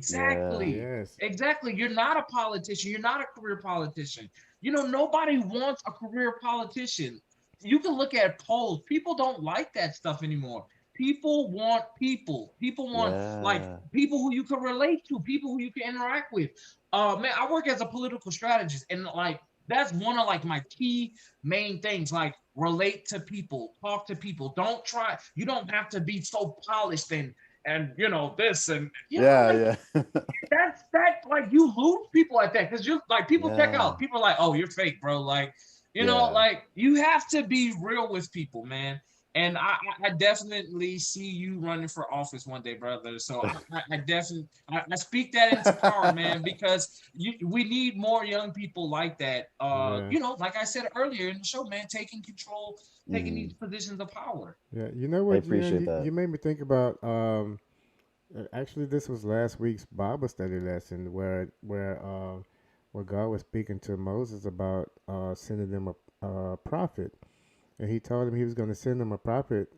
yeah. Exactly. Yes. Exactly. You're not a politician. You're not a career politician. Nobody wants a career politician. You can look at polls. People don't like that stuff anymore. People want people. People want like Yeah. people who you can relate to, people who you can interact with. Man, I work as a political strategist, and like that's one of like my key main things. Like relate to people, talk to people. Don't try. You don't have to be so polished and this and like Yeah. Yeah. that like you lose people at that because you like people check Yeah. out. People are like, oh, you're fake, bro. Like, Yeah. like you have to be real with people, man. And I definitely see you running for office one day, brother. So I definitely I speak that into power, man, because we need more young people like that. Yeah. Like I said earlier in the show, man, taking control, taking these Mm, positions of power. Yeah. You know I what, Jen? appreciate You that. made me think about. Actually, this was last week's Bible study lesson where God was speaking to Moses about sending them a prophet, and He told him He was going to send them a prophet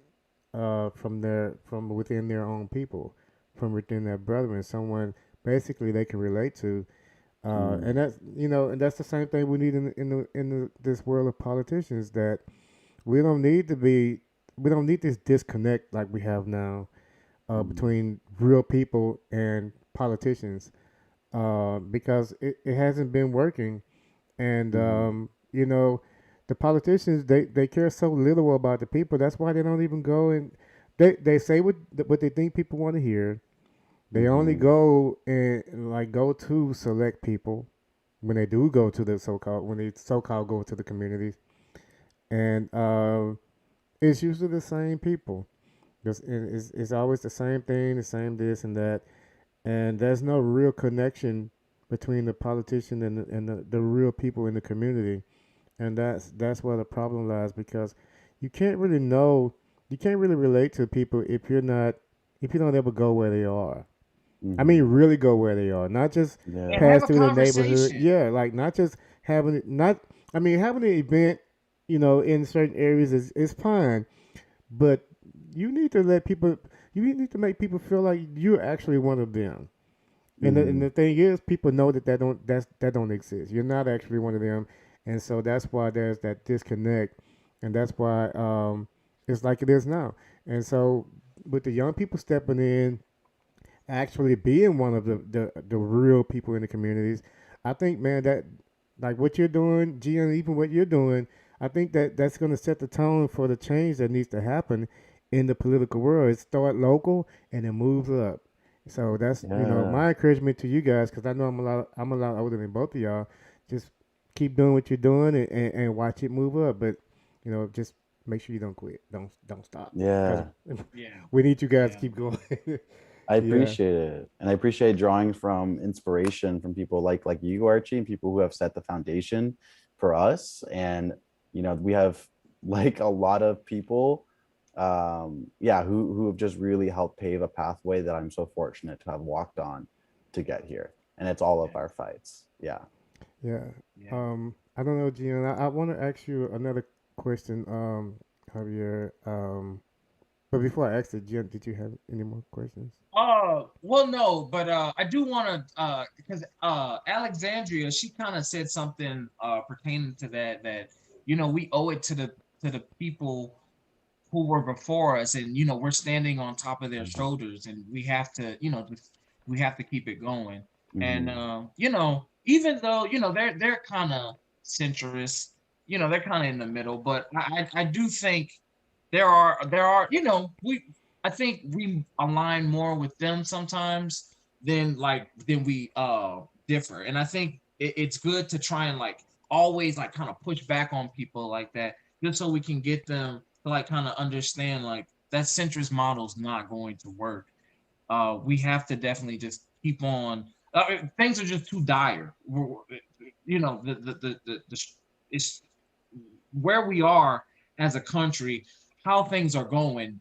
from within their own people, from within their brethren, someone basically they can relate to. And Mm, that's the same thing we need in this world of politicians, that we don't need to be we don't need this disconnect like we have now mm, between real people and politicians, because it hasn't been working. And mm, the politicians, they care so little about the people. That's why they don't even go, and they say what they think people want to hear. They only mm, go and like go to select people when they do go to the so-called when they so-called go to the communities, and it's usually the same people. It's always the same thing, the same this and that, and there's no real connection between the politician and the real people in the community, and that's where the problem lies, because you can't really know, you can't really relate to people if you don't ever go where they are. I mean, mm, really go where they are, not just And yeah. have pass a through the neighborhood. conversation. Yeah, like not just having it, not. I mean, having an event, in certain areas is fine, but you need to let people. You need to make people feel like you're actually one of them. And the Mm, thing is, people know that don't exist. You're not actually one of them, and so that's why there's that disconnect, and that's why it's like it is now. And so with the young people stepping in, actually being one of the real people in the communities, I think, man, that like what you're doing, G, and even what you're doing, I think that's going to set the tone for the change that needs to happen in the political world. It start local and it moves up. So that's Yeah. my encouragement to you guys, because I know I'm a lot older than both of y'all. Just keep doing what you're doing and watch it move up. But just make sure you don't quit. Don't stop, because Yeah. Yeah. we need you guys to Yeah. keep going. I Yeah. appreciate it. And I appreciate drawing from inspiration from people like you, Archie, and people who have set the foundation for us. And we have like a lot of people yeah, who have just really helped pave a pathway that I'm so fortunate to have walked on to get here. And it's all of Yeah. our fights. Yeah. Yeah. Yeah. I don't know, Gian. I want to ask you another question, Javier. But before I ask it, Gian, did you have any more questions? Well, no, but I do want to because Alexandria, she kind of said something pertaining to that we owe it to the people who were before us, and we're standing on top of their Mhm. shoulders, and we have to we have to keep it going. And Mhm. even though they're kind of centrist, they're kind of in the middle, but I do think there are we I think we align more with them sometimes than we differ. And I think it's good to try and like always like kind of push back on people like that, just so we can get them to like kind of understand like that centrist model's not going to work. We have to definitely just keep on. Things are just too dire. The it's where we are as a country, how things are going.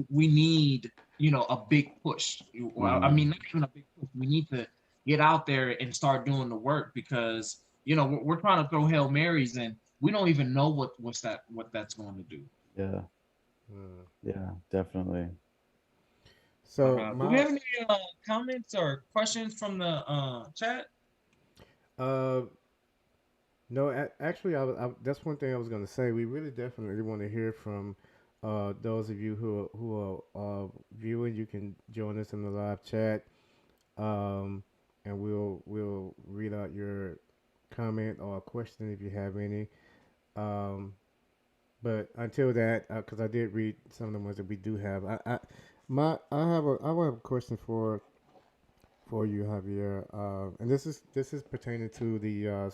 We need a big push. Well, I Mhm. mean, not even a big push. We need to get out there and start doing the work, because we're trying to throw hail marys and we don't even know what that's going to do. Yeah. Hmm. Yeah, definitely. But So do we my have any comments or questions from the chat? uh no, actually, that's one thing I was going to say. We really definitely want to hear from those of you who are viewing. You can join us in the live chat, um, and we'll read out your comment or question if you have any. Um, but until that, because I did read some of the ones that we do have, I have a question for you, Javier, and this is pertaining to the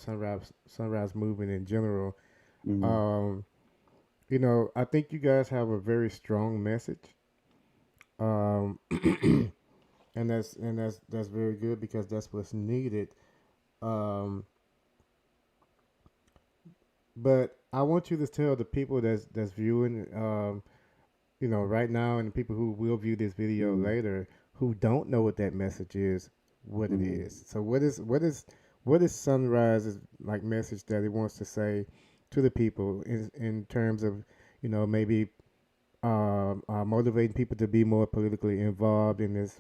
sunrise movement in general. Mhm. Um, I think you guys have a very strong message, um, and that's very good, because that's what's needed. Um, but I want you to tell the people that's viewing, right now, and the people who will view this video Mhm. later, who don't know what that message is, what it Mhm. is. So what is Sunrise's like message that it wants to say to the people in terms of maybe motivating people to be more politically involved in this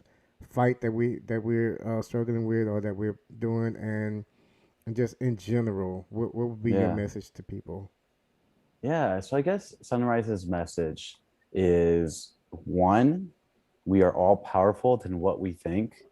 fight that we're struggling with, or that we're doing, and just in general, what would be your Yeah. message to people? Yeah. So I guess Sunrise's message is one, we are all powerful than what we think.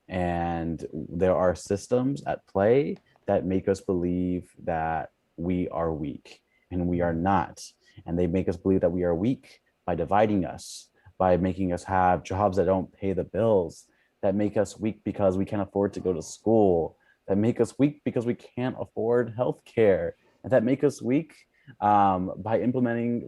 And there are systems at play that make us believe that we are weak, and we are Mm-hmm. not. And they make us believe that we are weak by dividing us, by making us have jobs that don't pay the bills, that make us weak because we can't afford to go to school, that make us weak because we can't afford health care, and that make us weak by implementing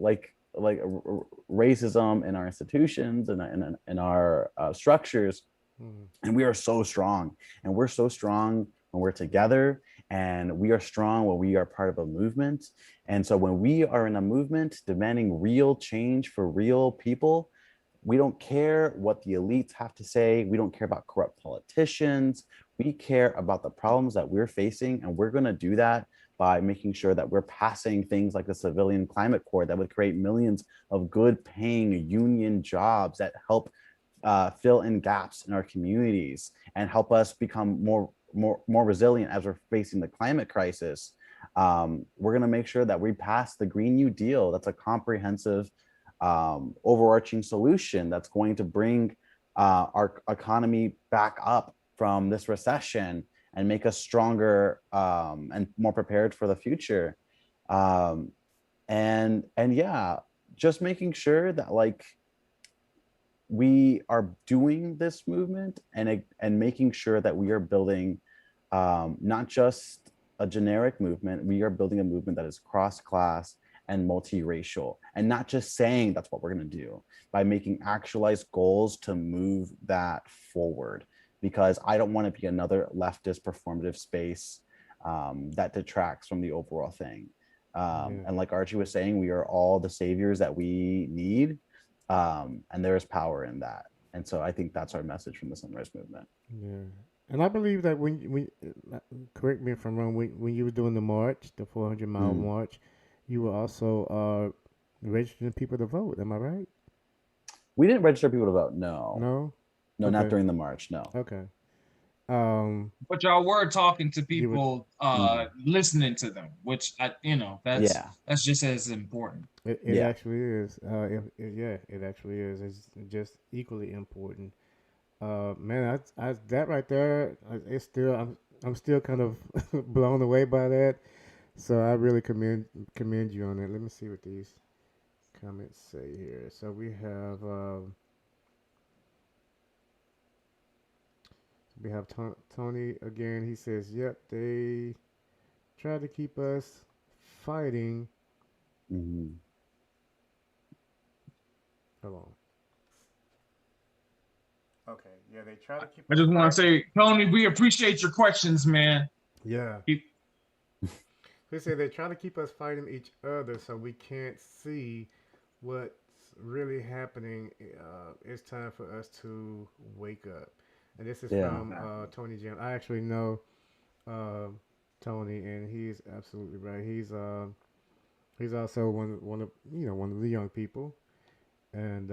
racism in our institutions and in our structures. Mm-hmm. And we are so strong, and we're so strong when we're together, and we are strong when we are part of a movement. And so when we are in a movement demanding real change for real people, we don't care what the elites have to say. We don't care about corrupt politicians. We care about the problems that we're facing, and we're going to do that by making sure that we're passing things like the Civilian Climate Accord that would create millions of good paying union jobs that help fill in gaps in our communities and help us become more resilient as we're facing the climate crisis. We're going to make sure that we pass the Green New Deal. That's a comprehensive, overarching solution that's going to bring our economy back up from this recession and make us stronger and more prepared for the future. Um, and yeah, just making sure that like we are doing this movement and making sure that we are building not just a generic movement, we are building a movement that is cross-class and multiracial, and not just saying that's what we're going to do, by making actualized goals to move that forward. Because I don't want to be another leftist performative space that detracts from the overall thing. And like Archie was saying, we are all the saviors that we need, and there is power in that. And so I think that's our message from the Sunrise Movement. Yeah. And I believe that correct me if I'm wrong, when you were doing the march, the 400-mile march, you were also registering people to vote. Am I right? We didn't register people to vote. No. No? No, not during the march. No. Okay. But y'all were talking to You would- people, listening to them, which that's just as important. It actually is. It actually is. It's just equally important. Man, I that right there, it's still I'm still kind of blown away by that. So I really commend you on that. Let me see what these comments say here. So we have Tony again. He says, "Yep, they tried to keep us fighting." Hold on. Okay, yeah, they try to keep. I just want to say, Tony, we appreciate your questions, man. Yeah. They say they try to keep us fighting each other, so we can't see what's really happening. It's time for us to wake up. And this is from Tony Jim. I actually know Tony, and he's absolutely right. He's also one of the young people, and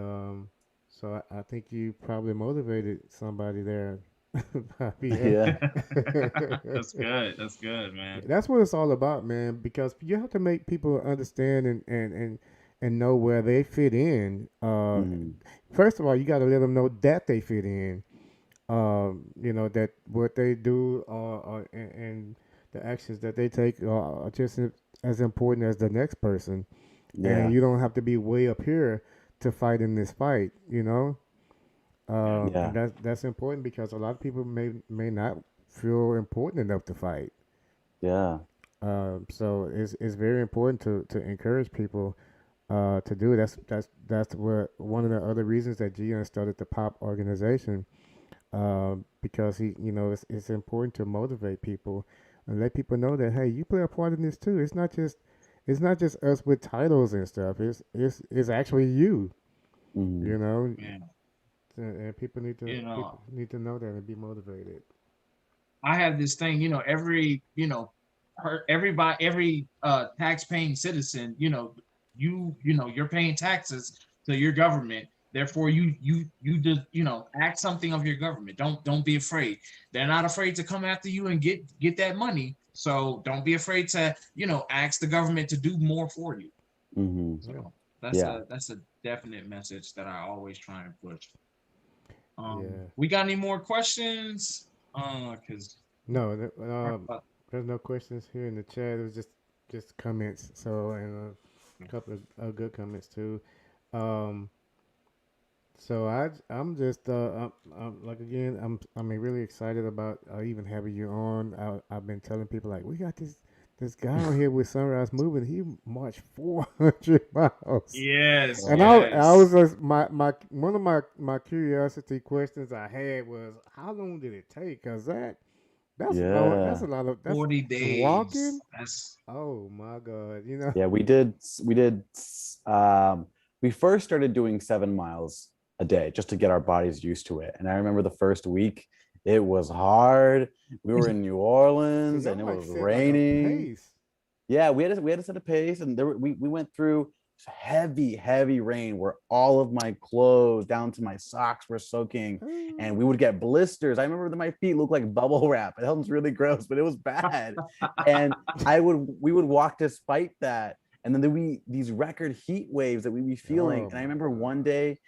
so I think you probably motivated somebody there. Yeah. That's good. That's good, man. That's what it's all about, man. Because you have to make people understand and know where they fit in. First of all, you got to let them know that they fit in. That what they do and the actions that they take are just as important as the next person. Yeah. And you don't have to be way up here to fight in this fight, That's important because a lot of people may not feel important enough to fight. Yeah. So it's very important to encourage people to do it. That's what one of the other reasons that Gian started the POP organization, because it's important to motivate people and let people know that, hey, you play a part in this too. It's not just us with titles and stuff. It's actually you. Yeah. And people need to know that and be motivated. I have this thing, every tax-paying citizen, you're paying taxes to your government. Therefore, you just act something of your government. Don't be afraid. They're not afraid to come after you and get that money. So don't be afraid to ask the government to do more for you. So that's a definite message that I always try and push. We got any more questions? Because no, there's no questions here in the chat. It was just comments. So and a couple of good comments too. So I'm just I'm like again I'm really excited about even having you on. I've been telling people like we got this guy on here with Sunrise Movement. He marched 400 miles. Yes. And I was just one of my curiosity questions I had was how long did it take? Cause that's a lot of 40 days. Walking. That's oh my God, Yeah, we did. We first started doing 7 miles a day just to get our bodies used to it. And I remember the first week, it was hard. We were in New Orleans and it was raining. Like yeah, we had to set a pace, and we went through heavy rain where all of my clothes down to my socks were soaking, and we would get blisters. I remember that my feet looked like bubble wrap. It sounds really gross, but it was bad. And we would walk despite that, and then there'd be these record heat waves that we'd be feeling. And I remember one day,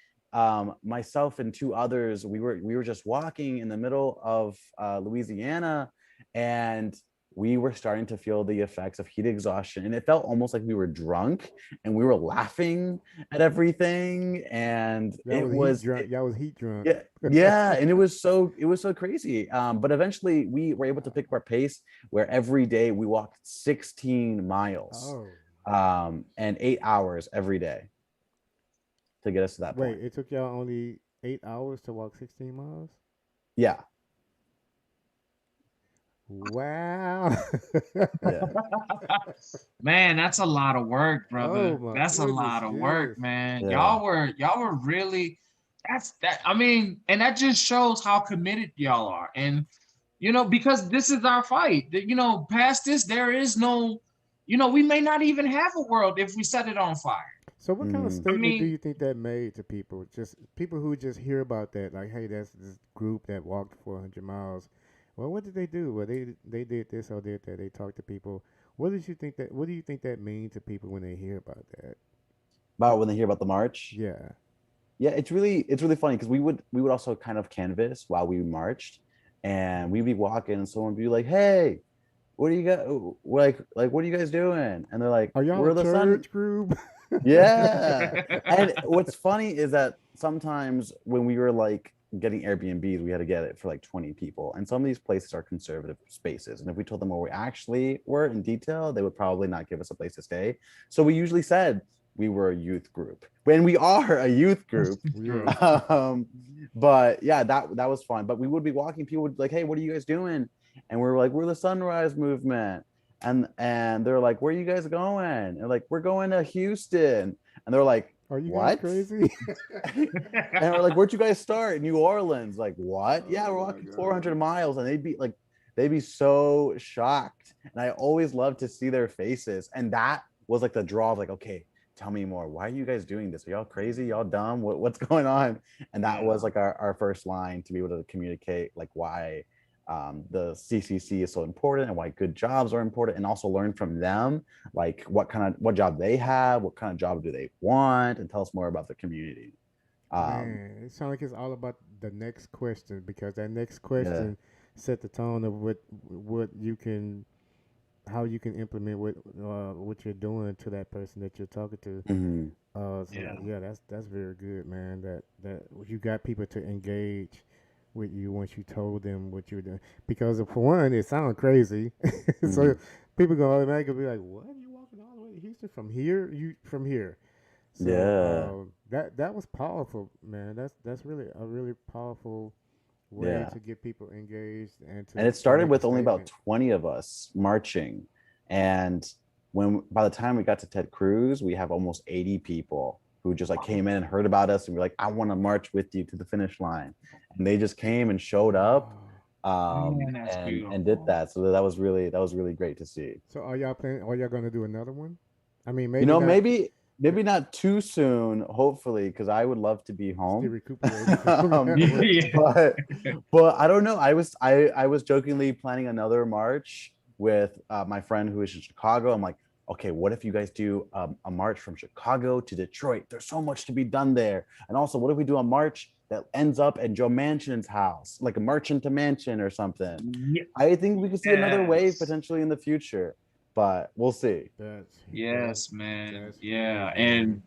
myself and 2 others, we were just walking in the middle of Louisiana, and we were starting to feel the effects of heat exhaustion, and it felt almost like we were drunk and we were laughing at everything, and Y'all was heat drunk. Y'all was heat drunk. yeah, and it was so crazy. But eventually we were able to pick up our pace, where every day we walked 16 miles, and 8 hours every day to get us to that point. Wait, it took y'all only 8 hours to walk 16 miles? Yeah. Wow. Yeah. Man, that's a lot of work, brother. Oh my That's a lot of work, goodness. man. Yeah. Y'all were really I mean, and that just shows how committed y'all are. And because this is our fight. Past this, there is no, we may not even have a world if we set it on fire. So what kind of Mm. I statement do mean, you think that made to people? Just people who just hear about that, like, hey, that's this group that walked 400 miles. Well, what did they do? Well, they did this or did that. They talked to people. What did you think that? What do you think that means to people when they hear about that? About when they hear about the march? Yeah. Yeah, it's really funny because we would also kind of canvas while we marched, and we'd be walking and someone would be like, "Hey, what do you got? Like what are you guys doing?" And they're like, Are y'all "We're a the sun." church group? Yeah. And what's funny is that sometimes when we were like getting Airbnbs, we had to get it for like 20 people. And some of these places are conservative spaces. And if we told them where we actually were in detail, they would probably not give us a place to stay. So we usually said we were a youth group when we are a youth group. Yeah. But yeah, that was fun. But we would be walking, people would be like, "Hey, what are you guys doing?" And we're like, "We're the Sunrise Movement." And they're like, "Where are you guys going?" And like, "We're going to Houston." And they're like, Are you guys "What?" crazy? And we're like, "Where'd you guys start?" "New Orleans." Like, "What?" "Yeah, Oh we're my walking God. 400 miles." And they'd be so shocked. And I always love to see their faces. And that was like the draw of like, okay, tell me more. Why are you guys doing this? Are y'all crazy? Y'all dumb? What's going on? And that was like our first line to be able to communicate like why the CCC is so important and why good jobs are important, and also learn from them like what job they have, what kind of job do they want, and tell us more about the community. Man, it sounds like it's all about the next question, because that next Yeah. question set the tone of what you can, how you can implement what you're doing to that person that you're talking to. Mhm. So yeah, that's very good, man. That you got people to engage with you once you told them what you're doing. Because for one, it sounds crazy, so Mhm. people gonna automatically be like, "What? You walking all the way to Houston from here? You from here?" So Yeah. that was powerful, man. That's really a really powerful way Yeah. to get people engaged and And it to started make a with only about statement. 20 of us marching. And by the time we got to Ted Cruz, we have almost 80 people who just like came in and heard about us and were like, "I want to march with you to the finish line." And they just came and showed up, Wow. man, that's and did beautiful. that. So that was really great to see. So are y'all planning? Are y'all gonna do another one? I mean, maybe not. Maybe not too soon, hopefully, because I would love to be Still home. recuperating from um, that work. Yeah. but I don't know. I was jokingly planning another march with my friend who is in Chicago. I'm like, okay, what if you guys do a march from Chicago to Detroit? There's so much to be done there. And also, what if we do a march that ends up at Joe Manchin's house, like a merchant to mansion or something? I think we could see another wave Yes. potentially in the future, but we'll see. That's that Yes, man. that's Yeah. huge, man. And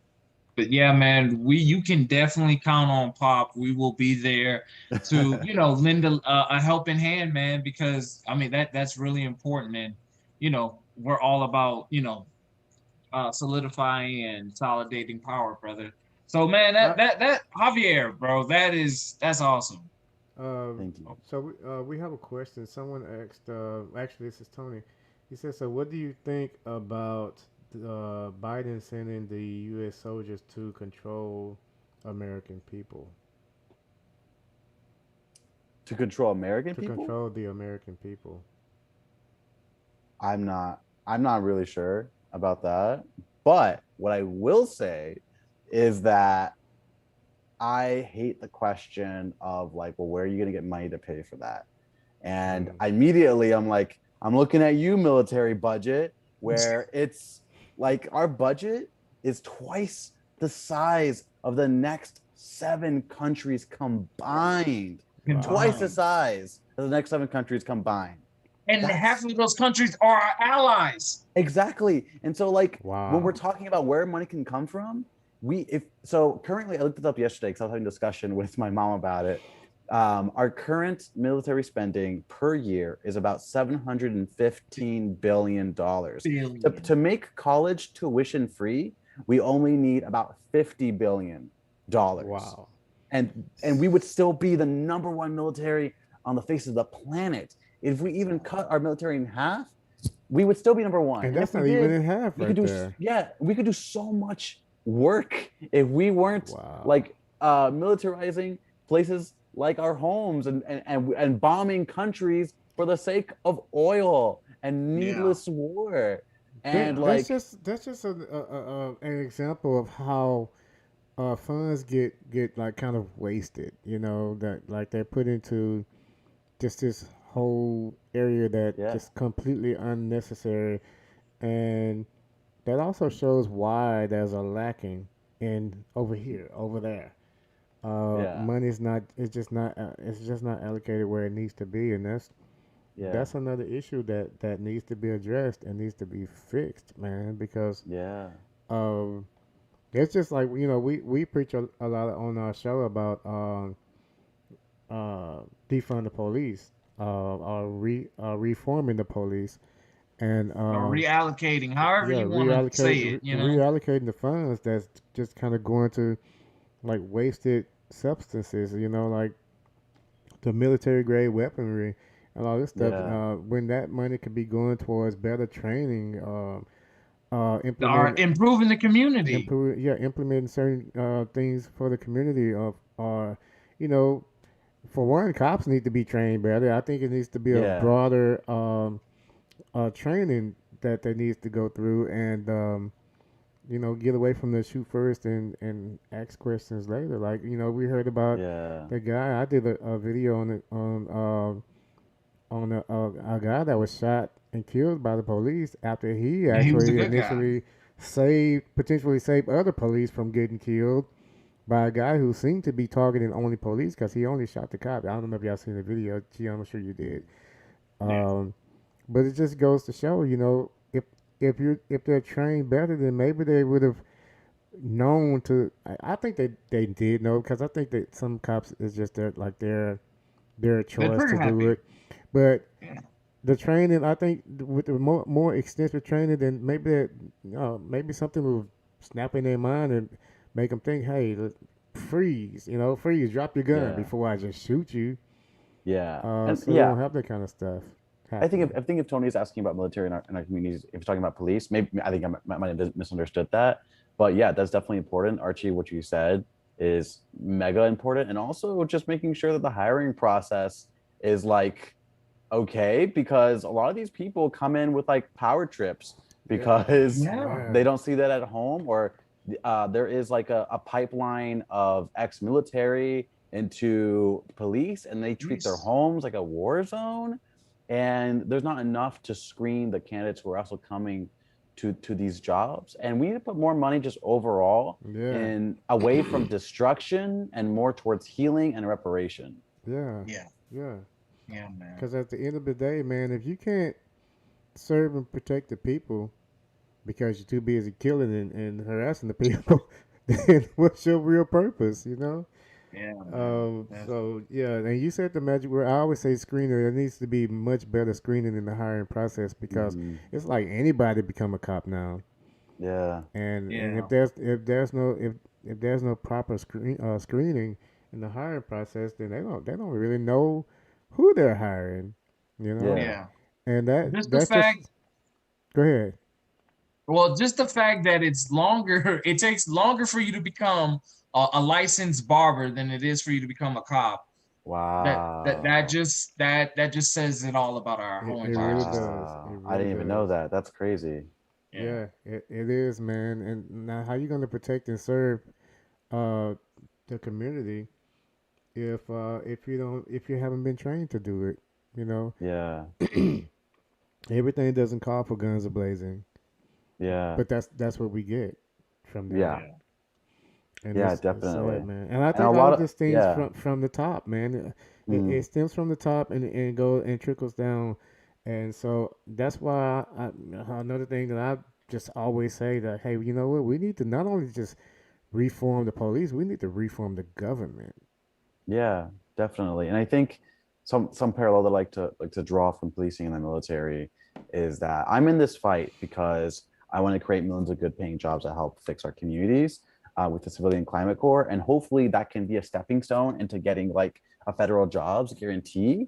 but yeah, man, you can definitely count on Pop. We will be there to, lend a helping hand, man, because I mean that's really important. And we're all about, solidifying and consolidating power, brother. So man, I that Javier, bro, that's awesome. Thank you. we have a question. Someone asked. Actually, this is Tony. He says, "So, what do you think about Biden sending the U.S. soldiers to control American people, To control American to people? control the American people?" I'm not really sure about that. But what I will say is that I hate the question of like, well, where are you going to get money to pay for that? And Mm. immediately I'm like, I'm looking at you, military budget, where it's like our budget is twice the size of the next 7 countries combined. Wow. Twice the Combined. size of the next 7 countries combined. And half of those countries are our allies. Exactly. And so like when we're Wow. talking about where money can come from, currently I looked it up yesterday because I was having a discussion with my mom about it. Our current military spending per year is about $715 billion. To Billion. make college tuition free, we only need about $50 billion. Wow. And we would still be the number one military on the face of the planet. If we even cut our military in half, we would still be number one. And And if that's we not even did, in half we could right do there. we could do so much work if we weren't Wow. like militarizing places like our homes and bombing countries for the sake of oil and Yeah. needless war. And That, that's like just that's just an example of how funds get like kind of wasted. You know that like they're put into just this whole area that yeah, just completely unnecessary, and that also shows why there's a lacking in over here, over there. yeah, Money's not. It's just not allocated where it needs to be, and yeah, that's another issue that needs to be addressed and needs to be fixed, man. Because yeah, um, it's just like we preach a lot on our show about defund the police, reforming the police, and Or reallocating, however yeah, you want to say it, you know. reallocating the funds that's just kind of going to like wasted substances, like the military grade weaponry and all this stuff. yeah, When that money could be going towards better training, Are implement, improving the community. implementing certain things for the community of, you know, for one, cops need to be trained better. I think it needs to be a yeah, broader training that they needs to go through, and get away from the shoot first and ask questions later. Like, we heard about yeah. the guy. I did a video on it on a guy that was shot and killed by the police after he And he was a actually good guy. initially potentially saved other police from getting killed by a guy who seemed to be targeting only police because he only shot the cop. I don't know if y'all seen the video. Gee, I'm sure you did. Yeah. Um, but it just goes to show, if they're trained better, then maybe they would have known to. I think they did know, because I think that some cops is just their They're choice to trigger do happy. it. But Yeah. the training, I think, with the more extensive training, then maybe something will snap in their mind and make them think, hey, freeze, freeze, drop your gun Yeah. before I just shoot you. Yeah. And So they yeah, don't have that kind of stuff I think happening. if Tony's asking about military in our communities, if he's talking about police, maybe I think I might have misunderstood that. But yeah, that's definitely important. Archie, what you said is mega important. And also just making sure that the hiring process is like okay, because a lot of these people come in with like power trips Yeah, because Yeah. they yeah, don't see that at home, or there is like a pipeline of ex-military into police and they treat their Yes. homes like a war zone, and there's not enough to screen the candidates who are also coming to these jobs. And we need to put more money just overall yeah, in away from destruction and more towards healing and reparation. yeah, Yeah. yeah. Yeah, man. Because at the end of the day, man, if you can't serve and protect the people because you're too busy killing and harassing the people, then what's your real purpose, Yeah, man. So yeah, and you said the magic word. I always say screening. There needs to be much better screening in the hiring process, because Mm-hmm. it's like anybody become a cop now. Yeah. And Yeah. if there's no proper screening in the hiring process, then they don't really know who they're hiring, you know. Yeah. Yeah. And Just the that's just fact, go ahead. well, just the fact that it's longer, it takes longer for you to become a licensed barber than it is for you to become a cop. Wow. That just says it all about our whole It entire really system. does. It Wow. I really didn't even know does. that. That's crazy. Yeah. Yeah, it is, man. And now, how you gonna protect and serve uh, the community if you haven't been trained to do it? You know, Yeah. everything doesn't call for guns blazing, Yeah. but that's what we get from them, Yeah. Yeah. and Yeah, it's sad, definitely. man. And I And a think all lot of of this things yeah. from the top, man. It Mm, stems from the top and goes and trickles down And so that's why another thing that I just always say that, hey, you know what? We need to not only just reform the police, we need to reform the government. Yeah, definitely. And I think some parallel that I like to draw from policing and the military is that I'm in this fight because I want to create millions of good paying jobs that help fix our communities with the Civilian Climate Corps. And hopefully that can be a stepping stone into getting like a federal jobs guarantee.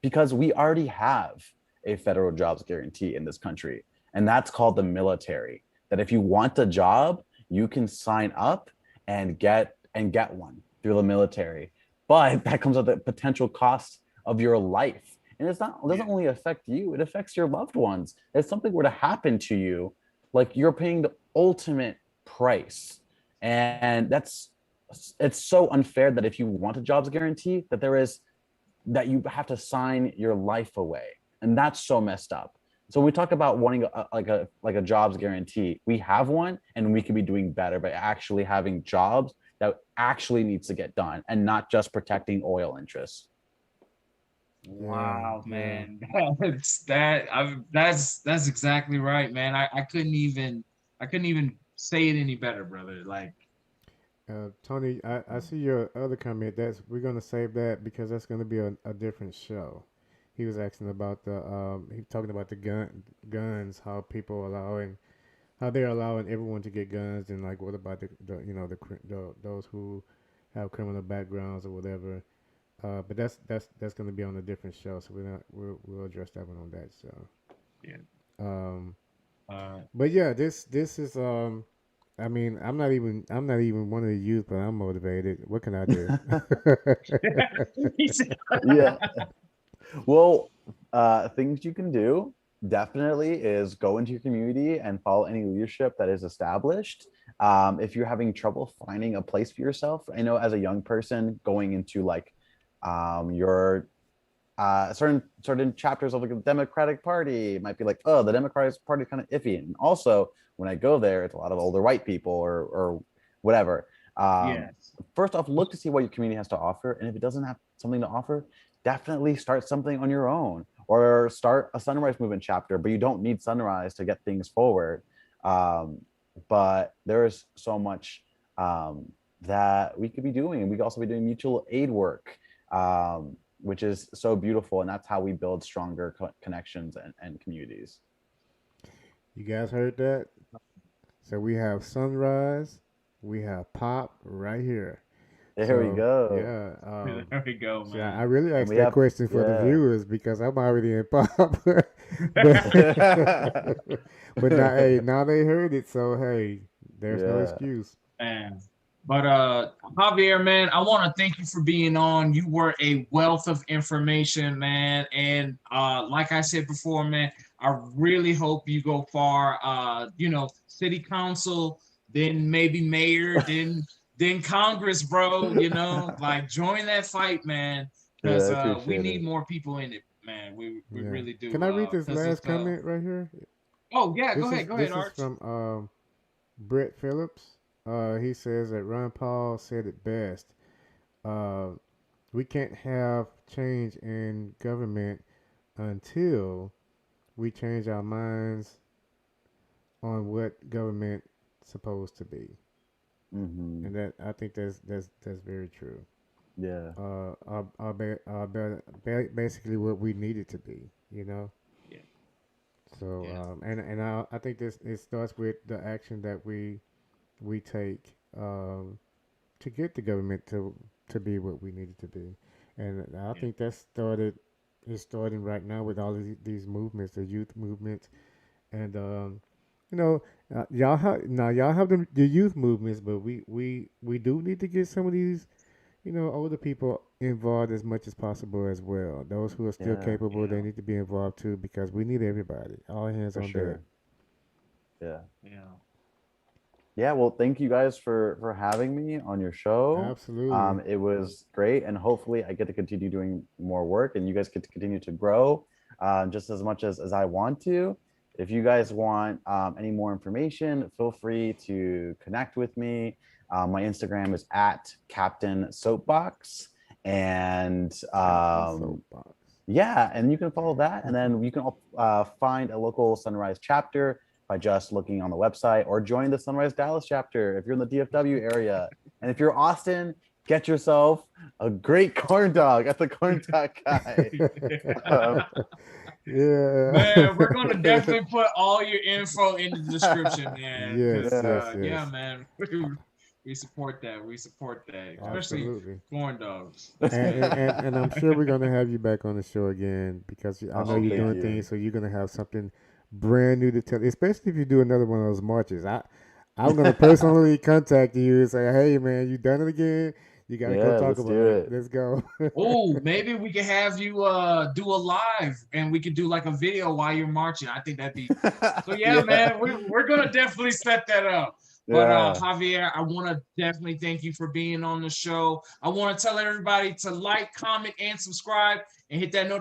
Because we already have a federal jobs guarantee in this country, and that's called the military. That if you want a job, you can sign up and get one through the military. But that comes at the potential cost of your life. And it doesn't only affect you, it affects your loved ones. If something were to happen to you, like you're paying the ultimate price. And it's so unfair that if you want a jobs guarantee, that you have to sign your life away. And that's so messed up. So when we talk about wanting like a jobs guarantee, we have one and we could be doing better by actually having jobs that actually needs to get done and not just protecting oil interests. Yeah, Wow, yeah. man. That's exactly right, man. I couldn't even say it any better, brother. Like, Tony, I see your other comment. That's we're gonna save that because that's gonna be a different show. He was asking about he talking about the guns, how people allowing how they're allowing everyone to get guns, and like what about the you know the those who have criminal backgrounds or whatever. But that's gonna be on a different show, so we'll address that one on that show. yeah. Um, Uh, but yeah, this is I mean, I'm not even one of the youth, but I'm motivated. What can I do? he said, Yeah. Well, things you can do definitely is go into your community and follow any leadership that is established. If you're having trouble finding a place for yourself, I know as a young person going into like your certain chapters of like the Democratic Party, it might be like, oh, the Democratic Party is kind of iffy. And also, when I go there, it's a lot of older white people or whatever. Um, yes. First off, look to see what your community has to offer, and if it doesn't have something to offer, definitely start something on your own or start a Sunrise Movement chapter. But you don't need Sunrise to get things forward. Um, but there is so much that we could be doing, and we could also be doing mutual aid work. Which is so beautiful. And that's how we build stronger connections and communities. You guys heard that? So we have Sunrise, we have Pop right here. There we So yeah, There we go, see, I man. really And asked we that have, question for the yeah. viewers because I'm already in Pop, but but now hey, now they heard it, so hey, there's no Yeah. excuse. Man. But Javier, man, I want to thank you for being on. You were a wealth of information, man. And like I said before, man, I really hope you go far. City council, then maybe mayor, then Congress, bro. Like join that fight, man. Yeah, Because I we appreciate need it. more people in it, man. We Yeah. really Can do. I read this Because last it's comment right here? oh yeah, This is go ahead, this is Arch. from Brett Phillips. He says that Ron Paul said it best. Uh, we can't have change in government until we change our minds on what government supposed to be, Hmm. and that I think that's very true. Yeah. Basically what we need it to be, you know. Yeah, So yeah, I think this it starts with the action that we take to get the government to be what we need it to be, and I yeah. think that started is starting right now with all of these movements, the youth movement, and you know, y'all have the youth movements, but we do need to get some of these older people involved as much as possible as well. Those who are still Yeah, capable, they Yeah, need to be involved too because we need everybody. All hands for on deck. sure. Yeah. yeah. Yeah, well, thank you guys for having me on your show. Absolutely. It was great, and hopefully, I get to continue doing more work, and you guys get to continue to grow just as much as I want to. If you guys want any more information, feel free to connect with me. My Instagram is at Captain Soapbox, and Captain Soapbox. Yeah, and you can follow that, and then you can find a local Sunrise chapter by just looking on the website or join the Sunrise Dallas chapter if you're in the DFW area. And if you're Austin, get yourself a great corn dog at the Corn Dog Guy. Yeah. Man, we're gonna definitely put all your info in the description, man. Yes, Because yes, yeah, yes. man, we support that. We support that, especially Absolutely. corn dogs. And I'm sure we're gonna have you back on the show again because I know Oh, you're thank doing you. things, so you're gonna have something brand new to tell. Especially if you do another one of those marches. I'm gonna personally contact you and say, hey man, you done it again? You gotta come Yeah, talk let's about do it. it. Let's go. Oh, maybe we could have you do a live and we could do like a video while you're marching. I think that'd be so. Yeah, Yeah. man, we're gonna definitely set that up. But Yeah. Javier, I want to definitely thank you for being on the show. I want to tell everybody to like, comment, and subscribe, and hit that notification